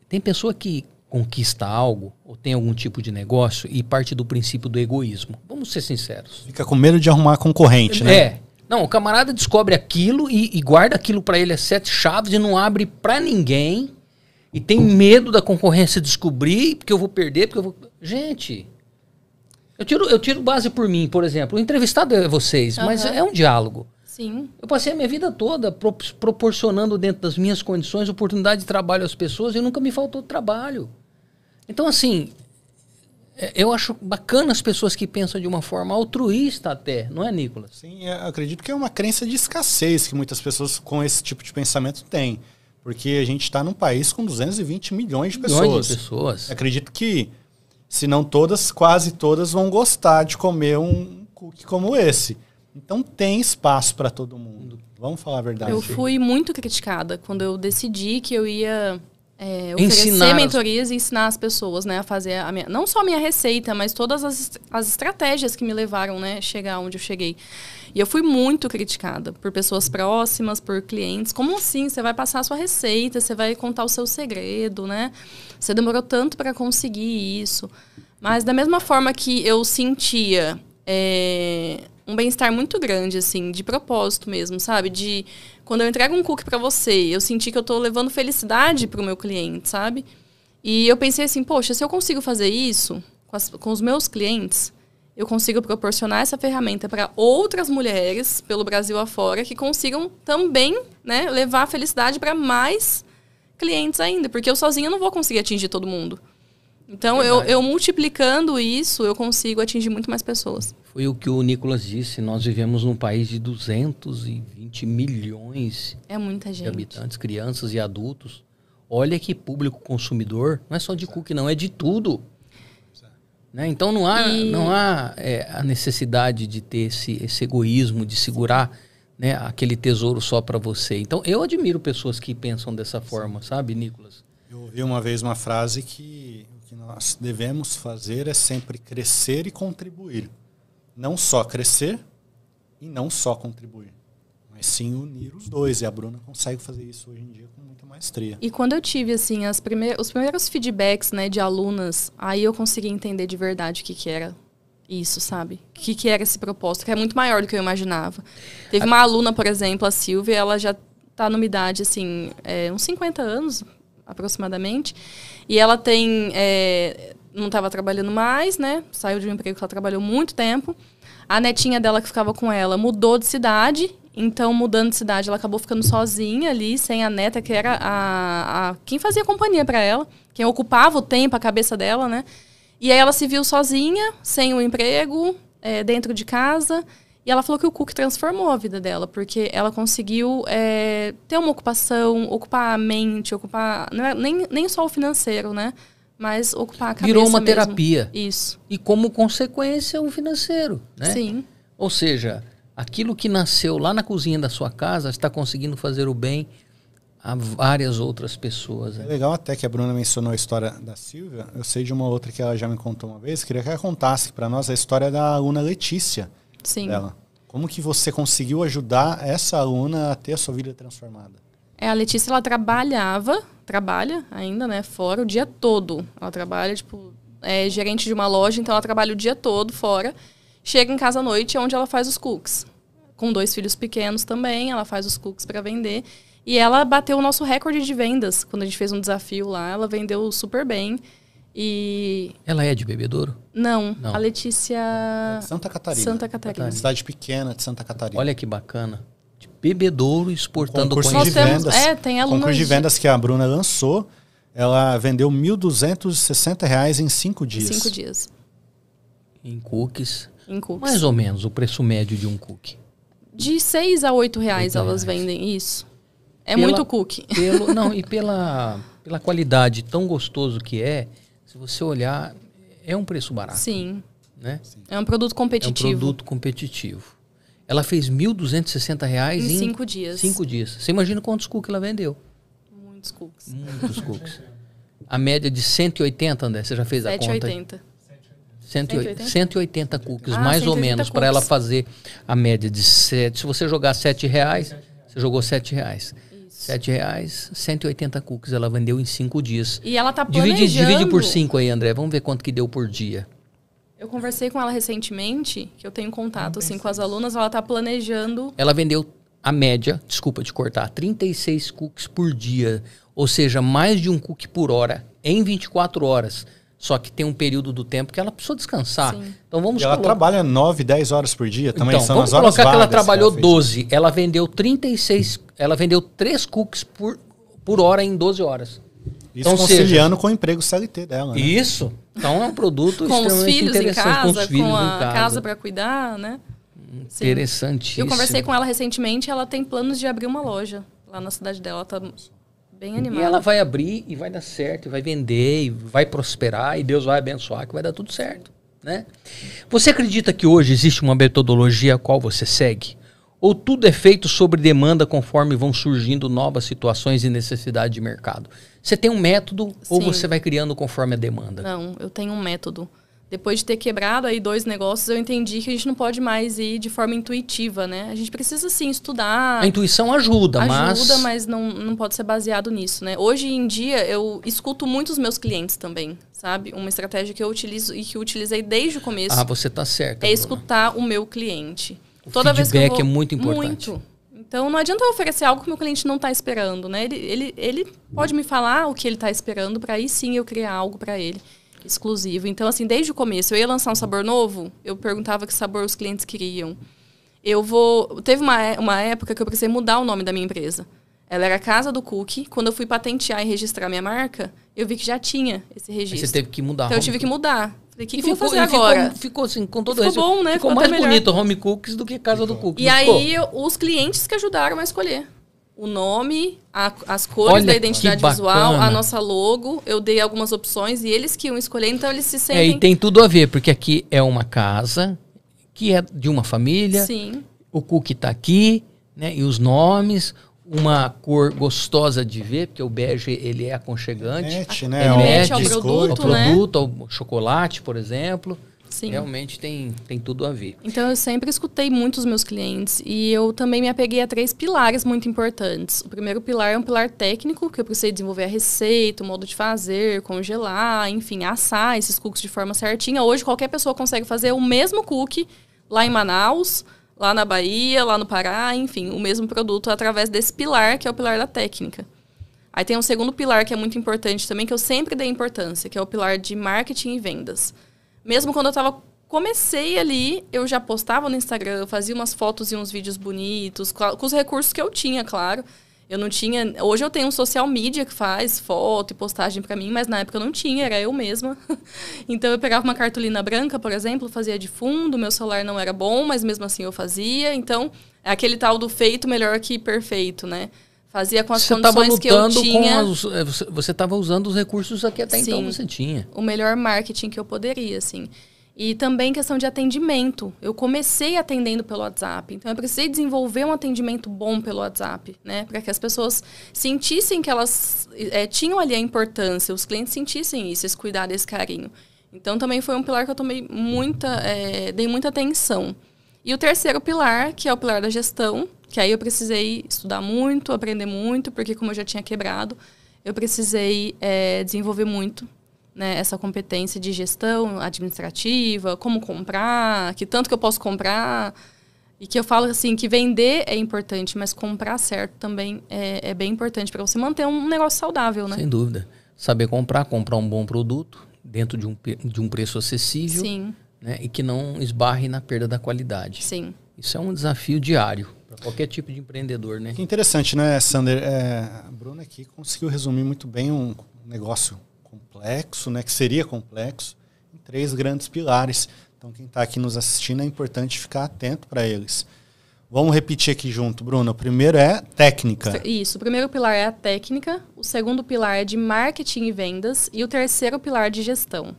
tem pessoa que conquista algo ou tem algum tipo de negócio e parte do princípio do egoísmo. Vamos ser sinceros. Fica com medo de arrumar concorrente, né? Não, o camarada descobre aquilo e guarda aquilo para ele as 7 chaves e não abre para ninguém e tem medo da concorrência descobrir porque eu vou perder, porque eu vou... Gente, eu tiro base por mim, por exemplo. O entrevistado é vocês, mas é um diálogo. Sim. Eu passei a minha vida toda proporcionando dentro das minhas condições oportunidade de trabalho às pessoas e nunca me faltou trabalho. Então, assim, eu acho bacana as pessoas que pensam de uma forma altruísta até, não é, Nicolas? Sim, eu acredito que é uma crença de escassez que muitas pessoas com esse tipo de pensamento têm. Porque a gente está num país com 220 milhões de pessoas. Milhões de pessoas. Acredito que, se não todas, quase todas vão gostar de comer um cookie como esse. Então tem espaço para todo mundo. Vamos falar a verdade. Eu fui muito criticada quando eu decidi que eu ia oferecer mentorias e ensinar as pessoas, né, a fazer não só a minha receita, mas todas as estratégias que me levaram, né, a chegar onde eu cheguei. E eu fui muito criticada por pessoas próximas, por clientes. Como assim? Você vai passar a sua receita, você vai contar o seu segredo, né? Você demorou tanto para conseguir isso. Mas da mesma forma que eu sentia um bem-estar muito grande, assim, de propósito mesmo, sabe? De quando eu entrego um cookie para você, eu senti que eu tô levando felicidade pro meu cliente, sabe? E eu pensei assim, poxa, se eu consigo fazer isso com os meus clientes, eu consigo proporcionar essa ferramenta para outras mulheres pelo Brasil afora que consigam também, né, levar a felicidade para mais clientes ainda, porque eu sozinha não vou conseguir atingir todo mundo. Então, eu multiplicando isso, eu consigo atingir muito mais pessoas. Foi o que o Nicolas disse, nós vivemos num país de 220 milhões muita gente. De habitantes, crianças e adultos. Olha que público consumidor, não é só de cookie não, é de tudo. Né? Então não há a necessidade de ter esse egoísmo, de segurar, né, aquele tesouro só para você. Então eu admiro pessoas que pensam dessa forma, sabe, Nicolas? Eu ouvi uma vez uma frase que o que nós devemos fazer é sempre crescer e contribuir. Não só crescer e não só contribuir, mas sim unir os dois. E a Bruna consegue fazer isso hoje em dia com muita maestria. E quando eu tive assim, os primeiros feedbacks, né, de alunas, aí eu consegui entender de verdade o que era isso, sabe? O que era esse propósito, que é muito maior do que eu imaginava. Teve uma aluna, por exemplo, a Silvia, ela já está numa idade, assim, uns 50 anos, aproximadamente, e ela tem... não estava trabalhando mais, né? Saiu de um emprego que ela trabalhou muito tempo. A netinha dela que ficava com ela mudou de cidade. Então, mudando de cidade, ela acabou ficando sozinha ali, sem a neta, que era quem fazia companhia para ela, quem ocupava o tempo, a cabeça dela, né? E aí ela se viu sozinha, sem o emprego, dentro de casa. E ela falou que o cookie transformou a vida dela, porque ela conseguiu ter uma ocupação, ocupar a mente, ocupar... Não é, nem só o financeiro, né? Mas ocupar a cabeça virou uma mesmo. terapia. Isso. E como consequência, o financeiro, né? Sim. Ou seja, aquilo que nasceu lá na cozinha da sua casa está conseguindo fazer o bem a várias outras pessoas. É legal até que a Bruna mencionou a história da Silvia. Eu sei de uma outra que ela já me contou uma vez. Queria que ela contasse para nós a história da aluna Letícia. Sim. Dela. Como que você conseguiu ajudar essa aluna a ter a sua vida transformada? A Letícia, ela trabalha ainda, né, fora o dia todo. Ela trabalha, gerente de uma loja, então ela trabalha o dia todo fora. Chega em casa à noite, onde ela faz os cookies. Com 2 filhos pequenos também, ela faz os cookies para vender. E ela bateu o nosso recorde de vendas. Quando a gente fez um desafio lá, ela vendeu super bem. E... Ela é de Bebedouro? Não. A Letícia... Santa Catarina. Santa Catarina. Cidade pequena de Santa Catarina. Olha que bacana. De Bebedouro exportando concurso de vendas. Tem alunos... Concurso de vendas que a Bruna lançou, ela vendeu R$ 1.260 em 5 dias. 5 dias. Em cookies. Em cookies. Mais ou menos o preço médio de um cookie. De R$6 a R$8 elas vendem, isso. Muito cookie. E pela pela qualidade tão gostoso que é, se você olhar, é um preço barato. Sim. Né? É um produto competitivo. É um produto competitivo. Ela fez R$ 1.260 em 5 dias. 5 dias. Você imagina quantos cookies ela vendeu? Muitos cookies. Muitos cookies. A média de 180, André, você já fez a conta? 7,80. 180 cookies, Ah, mais 180 ou menos, para ela cookies. fazer a média de 7. Se você jogar R$7, você jogou R$7. R$7, 180 cookies ela vendeu em 5 dias. E ela tá planejando... Divide por 5 aí, André. Vamos ver quanto que deu por dia. Eu conversei com ela recentemente, que eu tenho contato assim, com as alunas, ela tá planejando... Ela vendeu a média, desculpa te cortar, 36 cookies por dia. Ou seja, mais de um cookie por hora, em 24 horas. Só que tem um período do tempo que ela precisou descansar. Sim. Então vamos E ela trabalha 9, 10 horas por dia, também então, são vamos as horas colocar que ela vagas trabalhou fez. 12. Ela vendeu 36, ela vendeu 3 cookies por hora em 12 horas. Isso Então, conciliando com o emprego CLT dela, né? Isso. Então é um produto com os extremamente filhos em interessante. casa, Com os filhos com em a casa para cuidar, né? Sim. Interessantíssimo. Eu conversei com ela recentemente, ela tem planos de abrir uma loja lá na cidade dela, ela tá bem animada. E ela vai abrir e vai dar certo, e vai vender, e vai prosperar, e Deus vai abençoar, que vai dar tudo certo, né? Você acredita que hoje existe uma metodologia a qual você segue? Ou tudo é feito sobre demanda conforme vão surgindo novas situações e necessidade de mercado? Você tem um método ou Sim. você vai criando conforme a demanda? Não, eu tenho um método. Depois de ter quebrado aí 2 negócios, eu entendi que a gente não pode mais ir de forma intuitiva, né? A gente precisa, sim, estudar. A intuição ajuda, mas não pode ser baseado nisso, né? Hoje em dia, eu escuto muito os meus clientes também, sabe? Uma estratégia que eu utilizo e que eu utilizei desde o começo. Você tá certa. É escutar o meu cliente. O Toda vez que eu feedback vou, é muito importante. Muito. Então, não adianta eu oferecer algo que o meu cliente não está esperando, né? Ele pode me falar o que ele está esperando, para aí sim eu criar algo para ele exclusivo. Então, assim, desde o começo, eu ia lançar um sabor novo, eu perguntava que sabor os clientes queriam. Teve uma época que eu precisei mudar o nome da minha empresa. Ela era Casa do Cookie. Quando eu fui patentear e registrar minha marca, eu vi que já tinha esse registro. Aí você teve que mudar. Então, eu tive que mudar. Falei, o que eu vou fazer ficou, agora? Ficou assim, com todo Ficou bom, né? Ficou mais bonito Home Cookies do que Casa do Cookie. E aí, os clientes que ajudaram a escolher. O nome, as cores da identidade visual, a nossa logo. Eu dei algumas opções e eles que iam escolher, então eles se sentem... E tem tudo a ver, porque aqui é uma casa que é de uma família. Sim. O cookie tá aqui, né? E os nomes, uma cor gostosa de ver, porque o bege, ele é aconchegante. Né? Remete ao produto, né? Ao chocolate, por exemplo. Sim. Realmente tem tudo a ver. Então, eu sempre escutei muito os meus clientes e eu também me apeguei a 3 pilares muito importantes. O primeiro pilar é um pilar técnico, que eu precisei desenvolver a receita, o modo de fazer, congelar, enfim, assar esses cookies de forma certinha. Hoje, qualquer pessoa consegue fazer o mesmo cookie lá em Manaus, lá na Bahia, lá no Pará, enfim, o mesmo produto através desse pilar, que é o pilar da técnica. Aí tem um segundo pilar que é muito importante também, que eu sempre dei importância, que é o pilar de marketing e vendas. Mesmo quando eu comecei ali, eu já postava no Instagram, eu fazia umas fotos e uns vídeos bonitos, com os recursos que eu tinha, claro. Eu não tinha... Hoje eu tenho um social media que faz foto e postagem para mim, mas na época eu não tinha, era eu mesma. Então eu pegava uma cartolina branca, por exemplo, fazia de fundo, meu celular não era bom, mas mesmo assim eu fazia. Então, é aquele tal do feito melhor que perfeito, né? Fazia com as condições que eu tinha. Você estava usando os recursos que até então você tinha. O melhor marketing que eu poderia, assim. E também questão de atendimento. Eu comecei atendendo pelo WhatsApp. Então, eu precisei desenvolver um atendimento bom pelo WhatsApp, né? Para que as pessoas sentissem que elas tinham ali a importância, os clientes sentissem isso, esse cuidado, esse carinho. Então, também foi um pilar que eu dei muita atenção. E o terceiro pilar, que é o pilar da gestão, que aí eu precisei estudar muito, aprender muito, porque como eu já tinha quebrado, eu precisei desenvolver muito, né, essa competência de gestão administrativa, como comprar, que tanto que eu posso comprar, e que eu falo assim, que vender é importante, mas comprar certo também é bem importante para você manter um negócio saudável, né? Sem dúvida. Saber comprar um bom produto dentro de um preço acessível. Sim. Né, e que não esbarre na perda da qualidade. Sim. Isso é um desafio diário para qualquer tipo de empreendedor, né? Que interessante, né, Sander? A Bruna aqui conseguiu resumir muito bem um negócio complexo, né, que seria complexo, em 3 grandes pilares. Então, quem está aqui nos assistindo, é importante ficar atento para eles. Vamos repetir aqui junto, Bruna. O primeiro é técnica. Isso. O primeiro pilar é a técnica, o segundo pilar é de marketing e vendas e o terceiro pilar de gestão.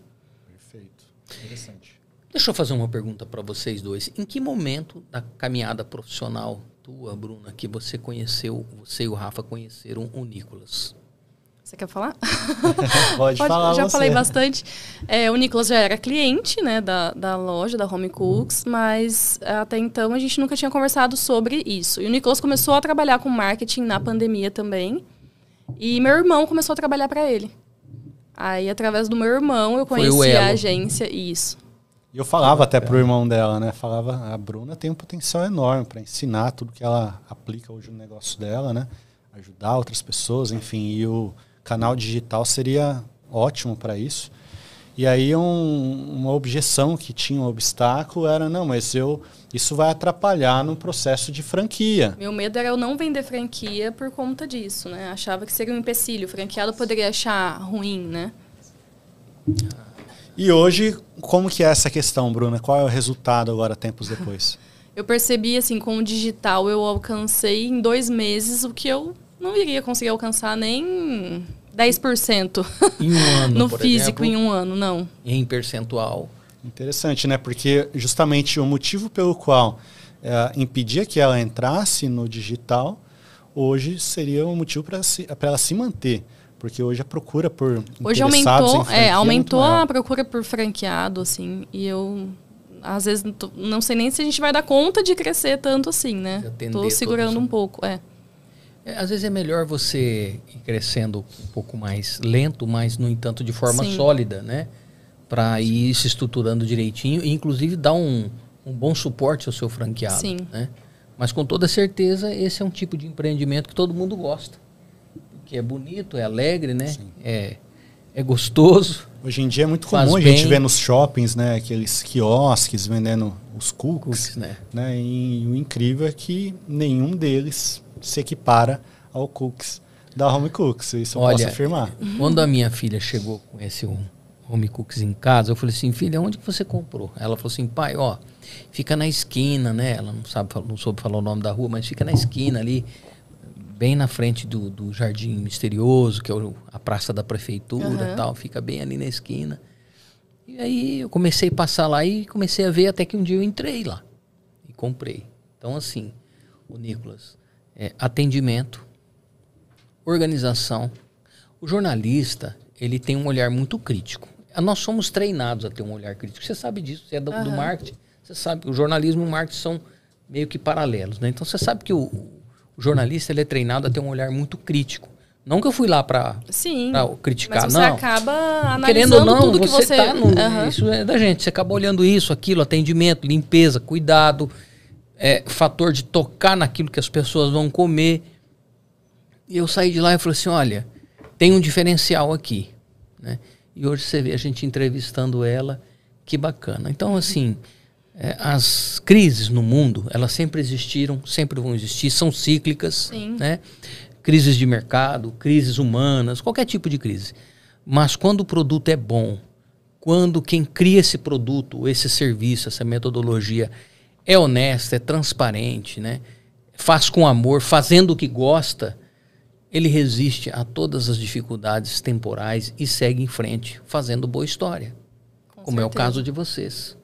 Perfeito. Interessante. Deixa eu fazer uma pergunta para vocês dois. Em que momento da caminhada profissional tua, Bruna, que você e o Rafa conheceram o Nicolas? Você quer falar? Pode falar já você. falei bastante. O Nicolas já era cliente, né, da loja, da Home Cooks, mas até então a gente nunca tinha conversado sobre isso. E o Nicolas começou a trabalhar com marketing na pandemia também. E meu irmão começou a trabalhar para ele. Aí, através do meu irmão, eu conheci a agência. Isso. E eu falava até pro irmão dela, né? Falava, a Bruna tem um potencial enorme para ensinar tudo que ela aplica hoje no negócio dela, né? Ajudar outras pessoas, enfim. E o canal digital seria ótimo para isso. E aí uma objeção que tinha, um obstáculo era, não, mas isso vai atrapalhar no processo de franquia. Meu medo era eu não vender franquia por conta disso, né? Achava que seria um empecilho. O franqueado poderia achar ruim, né? E hoje, como que é essa questão, Bruna? Qual é o resultado agora, tempos depois? Eu percebi, assim, com o digital eu alcancei em 2 meses o que eu não iria conseguir alcançar nem 10%. Em um ano, no por físico, exemplo, em um ano, não. em percentual. Interessante, né? Porque justamente o motivo pelo qual impedia que ela entrasse no digital, hoje seria um motivo para ela se manter. Porque hoje a procura por hoje interessados em franquia aumentou é muito a procura por franqueado, assim, e eu às vezes não sei nem se a gente vai dar conta de crescer tanto assim, né? Tô segurando um pouco, Às vezes é melhor você ir crescendo um pouco mais lento, mas, no entanto, de forma Sim. sólida, né? Para ir se estruturando direitinho e, inclusive, dar um bom suporte ao seu franqueado. Sim. Né? Mas, com toda certeza, esse é um tipo de empreendimento que todo mundo gosta. Que é bonito, é alegre, né? É gostoso. Hoje em dia é muito comum a gente ver nos shoppings, né, aqueles quiosques vendendo os cookies, né? E o incrível é que nenhum deles se equipara ao cookies da Home Cooks, isso eu posso afirmar. Quando a minha filha chegou com esse Home Cooks em casa, eu falei assim, filha, onde que você comprou? Ela falou assim, pai, ó, fica na esquina, né? Ela não soube falar o nome da rua, mas fica na esquina ali, bem na frente do Jardim Misterioso, que é a praça da prefeitura e tal, fica bem ali na esquina. E aí eu comecei a passar lá e comecei a ver até que um dia eu entrei lá e comprei. Então, assim, o Nicolas, atendimento, organização. O jornalista, ele tem um olhar muito crítico. Nós somos treinados a ter um olhar crítico. Você sabe disso, você é do marketing. Você sabe que o jornalismo e o marketing são meio que paralelos, né? Então, você sabe que o jornalista, ele é treinado a ter um olhar muito crítico. Não que eu fui lá para criticar, mas você não. acaba analisando querendo ou não, tudo que você... Isso é da gente. Você acaba olhando isso, aquilo, atendimento, limpeza, cuidado, fator de tocar naquilo que as pessoas vão comer. E eu saí de lá e falei assim, olha, tem um diferencial aqui. Né? E hoje você vê a gente entrevistando ela, que bacana. Então, assim, as crises no mundo, elas sempre existiram, sempre vão existir, são cíclicas, né? Crises de mercado, crises humanas, qualquer tipo de crise. Mas quando o produto é bom, quando quem cria esse produto, esse serviço, essa metodologia é honesta, é transparente, né? Faz com amor, fazendo o que gosta, ele resiste a todas as dificuldades temporais e segue em frente, fazendo boa história. Como é o caso de vocês.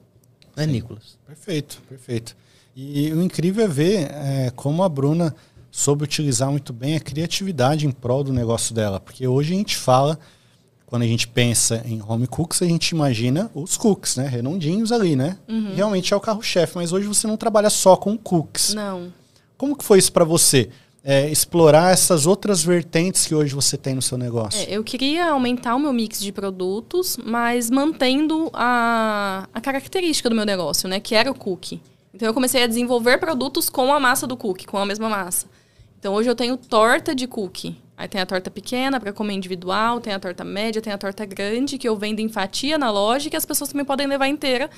Né, Nicolas? Perfeito, perfeito. E o incrível é ver como a Bruna soube utilizar muito bem a criatividade em prol do negócio dela. Porque hoje a gente fala, quando a gente pensa em home cooks, a gente imagina os cookies, né? Redondinhos ali, né? E realmente é o carro-chefe. Mas hoje você não trabalha só com cookies. Não. Como que foi isso para você? Explorar essas outras vertentes que hoje você tem no seu negócio? Eu queria aumentar o meu mix de produtos, mas mantendo a característica do meu negócio, né? Que era o cookie. Então eu comecei a desenvolver produtos com a massa do cookie, com a mesma massa. Então hoje eu tenho torta de cookie. Aí tem a torta pequena para comer individual, tem a torta média, tem a torta grande, que eu vendo em fatia na loja e que as pessoas também podem levar inteira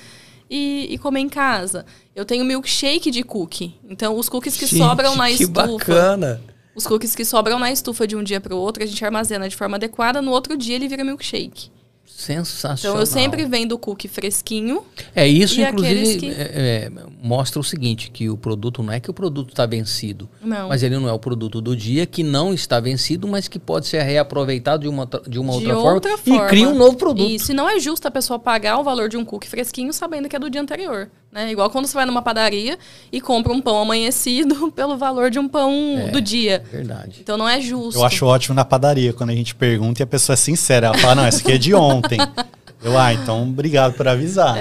e comer em casa. Eu tenho milkshake de cookie. Então, os cookies que sobram na estufa... Que bacana! Os cookies que sobram na estufa de um dia para o outro, a gente armazena de forma adequada. No outro dia, ele vira milkshake. Sensacional. Então, eu sempre vendo o cookie fresquinho. Isso, e inclusive, aqueles mostra o seguinte, que o produto não é que o produto está vencido, Não. mas ele não é o produto do dia, que não está vencido, mas que pode ser reaproveitado de uma outra forma e cria um novo produto. Isso, e não é justo a pessoa pagar o valor de um cookie fresquinho sabendo que é do dia anterior. Né? Igual quando você vai numa padaria e compra um pão amanhecido pelo valor de um pão do dia. Verdade. Então não é justo. Eu acho ótimo na padaria, quando a gente pergunta e a pessoa é sincera. Ela fala, não, esse aqui é de ontem. Então obrigado por avisar.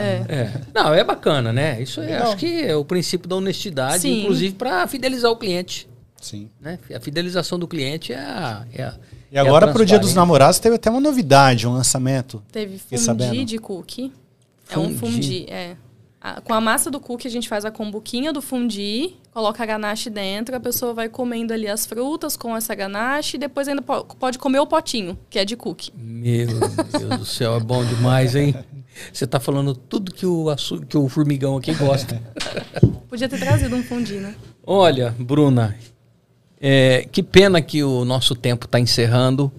Não, é bacana, né? Isso Legal. acho que é o princípio da honestidade, Sim. inclusive para fidelizar o cliente. Sim. Né? A fidelização do cliente E agora, pro Dia dos Namorados, teve até uma novidade, um lançamento. Teve Fiquei sabendo. fundi de cookie. É um fundi, com a massa do cookie, a gente faz a combuquinha do fundi, coloca a ganache dentro, a pessoa vai comendo ali as frutas com essa ganache e depois ainda pode comer o potinho, que é de cookie. Meu Deus do céu, é bom demais, hein? Você tá falando tudo que o formigão aqui gosta. Podia ter trazido um fundi, né? Olha, Bruna, que pena que o nosso tempo está encerrando.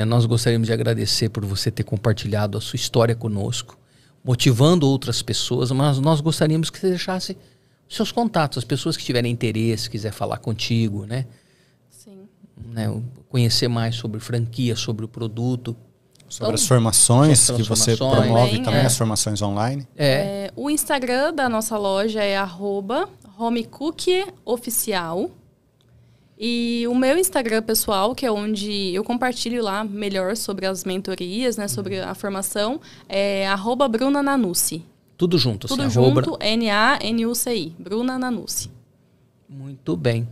Nós gostaríamos de agradecer por você ter compartilhado a sua história conosco, motivando outras pessoas, mas nós gostaríamos que você deixasse seus contatos, as pessoas que tiverem interesse, quiser falar contigo, né? Sim. Né? Conhecer mais sobre franquia, sobre o produto. Sobre as formações que você promove também, as formações online. O Instagram da nossa loja é @homecookieoficial. E o meu Instagram pessoal, que é onde eu compartilho lá melhor sobre as mentorias, né, sobre a formação, é @BrunaNanucci. Tudo junto. Tudo junto, Nanuci, Bruna Nanucci. Muito bem.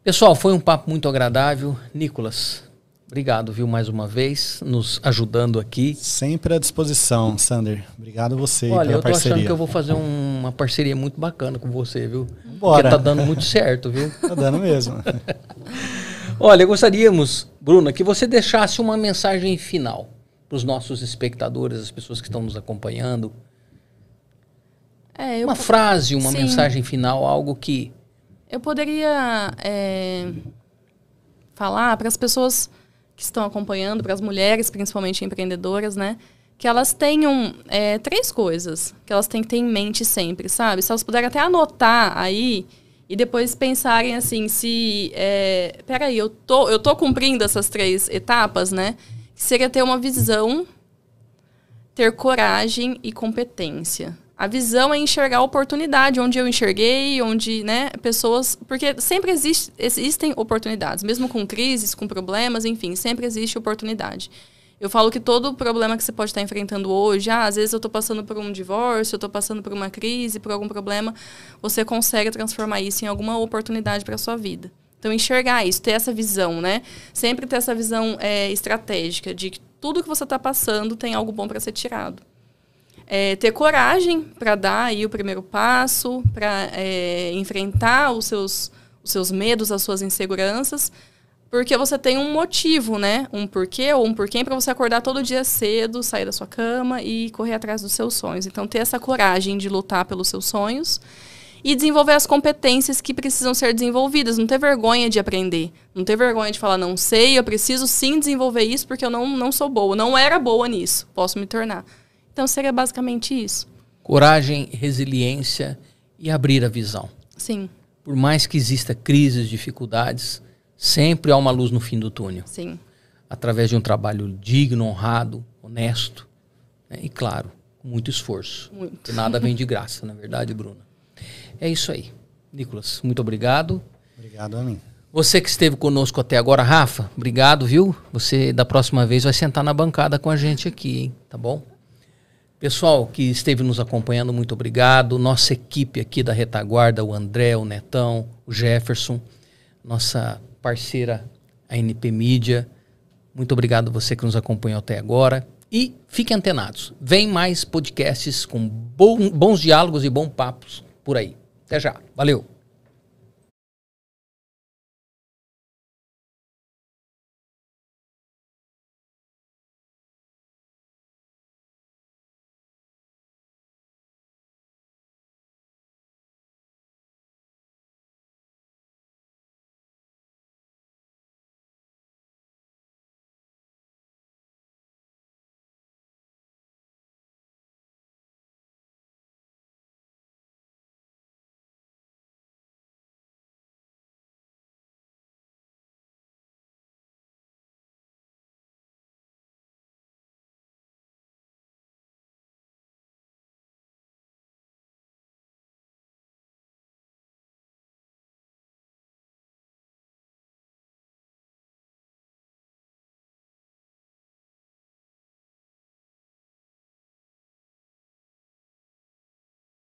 Pessoal, foi um papo muito agradável. Nicolas, obrigado, viu, mais uma vez, nos ajudando aqui. Sempre à disposição, Sander. Obrigado a você pela parceria. Olha, eu tô achando que eu vou fazer uma parceria muito bacana com você, viu? Bora. Porque tá dando muito certo, viu? Tá dando mesmo. Olha, gostaríamos, Bruna, que você deixasse uma mensagem final para os nossos espectadores, as pessoas que estão nos acompanhando. Uma frase, uma mensagem final, algo que... Eu poderia falar para as pessoas que estão acompanhando, para as mulheres, principalmente empreendedoras, né? Que elas tenham 3 coisas que elas têm que ter em mente sempre, sabe? Se elas puderem até anotar aí e depois pensarem assim, se... peraí, eu tô cumprindo essas 3 etapas, né? Que seria ter uma visão, ter coragem e competência. A visão é enxergar a oportunidade, onde eu enxerguei, onde, né, pessoas... Porque sempre existem oportunidades, mesmo com crises, com problemas, enfim, sempre existe oportunidade. Eu falo que todo problema que você pode estar enfrentando hoje, às vezes eu estou passando por um divórcio, eu estou passando por uma crise, por algum problema, você consegue transformar isso em alguma oportunidade para a sua vida. Então, enxergar isso, ter essa visão, né? Sempre ter essa visão estratégica de que tudo que você está passando tem algo bom para ser tirado. Ter coragem para dar aí o primeiro passo, para enfrentar os seus medos, as suas inseguranças, porque você tem um motivo, né? Um porquê ou um porquê para você acordar todo dia cedo, sair da sua cama e correr atrás dos seus sonhos. Então, ter essa coragem de lutar pelos seus sonhos e desenvolver as competências que precisam ser desenvolvidas. Não ter vergonha de aprender. Não ter vergonha de falar, não sei, eu preciso sim desenvolver isso porque eu não sou boa. Não era boa nisso, posso me tornar. Então, seria basicamente isso. Coragem, resiliência e abrir a visão. Sim. Por mais que exista crises, dificuldades, sempre há uma luz no fim do túnel. Sim. Através de um trabalho digno, honrado, honesto, né? E, claro, com muito esforço. Muito. Que nada vem de graça, na verdade, Bruna. É isso aí. Nicolas, muito obrigado. Obrigado a mim. Você que esteve conosco até agora, Rafa, obrigado, viu? Você, da próxima vez, vai sentar na bancada com a gente aqui, hein? Tá bom? Pessoal que esteve nos acompanhando, muito obrigado. Nossa equipe aqui da retaguarda, o André, o Netão, o Jefferson, nossa parceira, a NP Mídia. Muito obrigado você que nos acompanhou até agora. E fiquem antenados. Vem mais podcasts com bons diálogos e bons papos por aí. Até já. Valeu.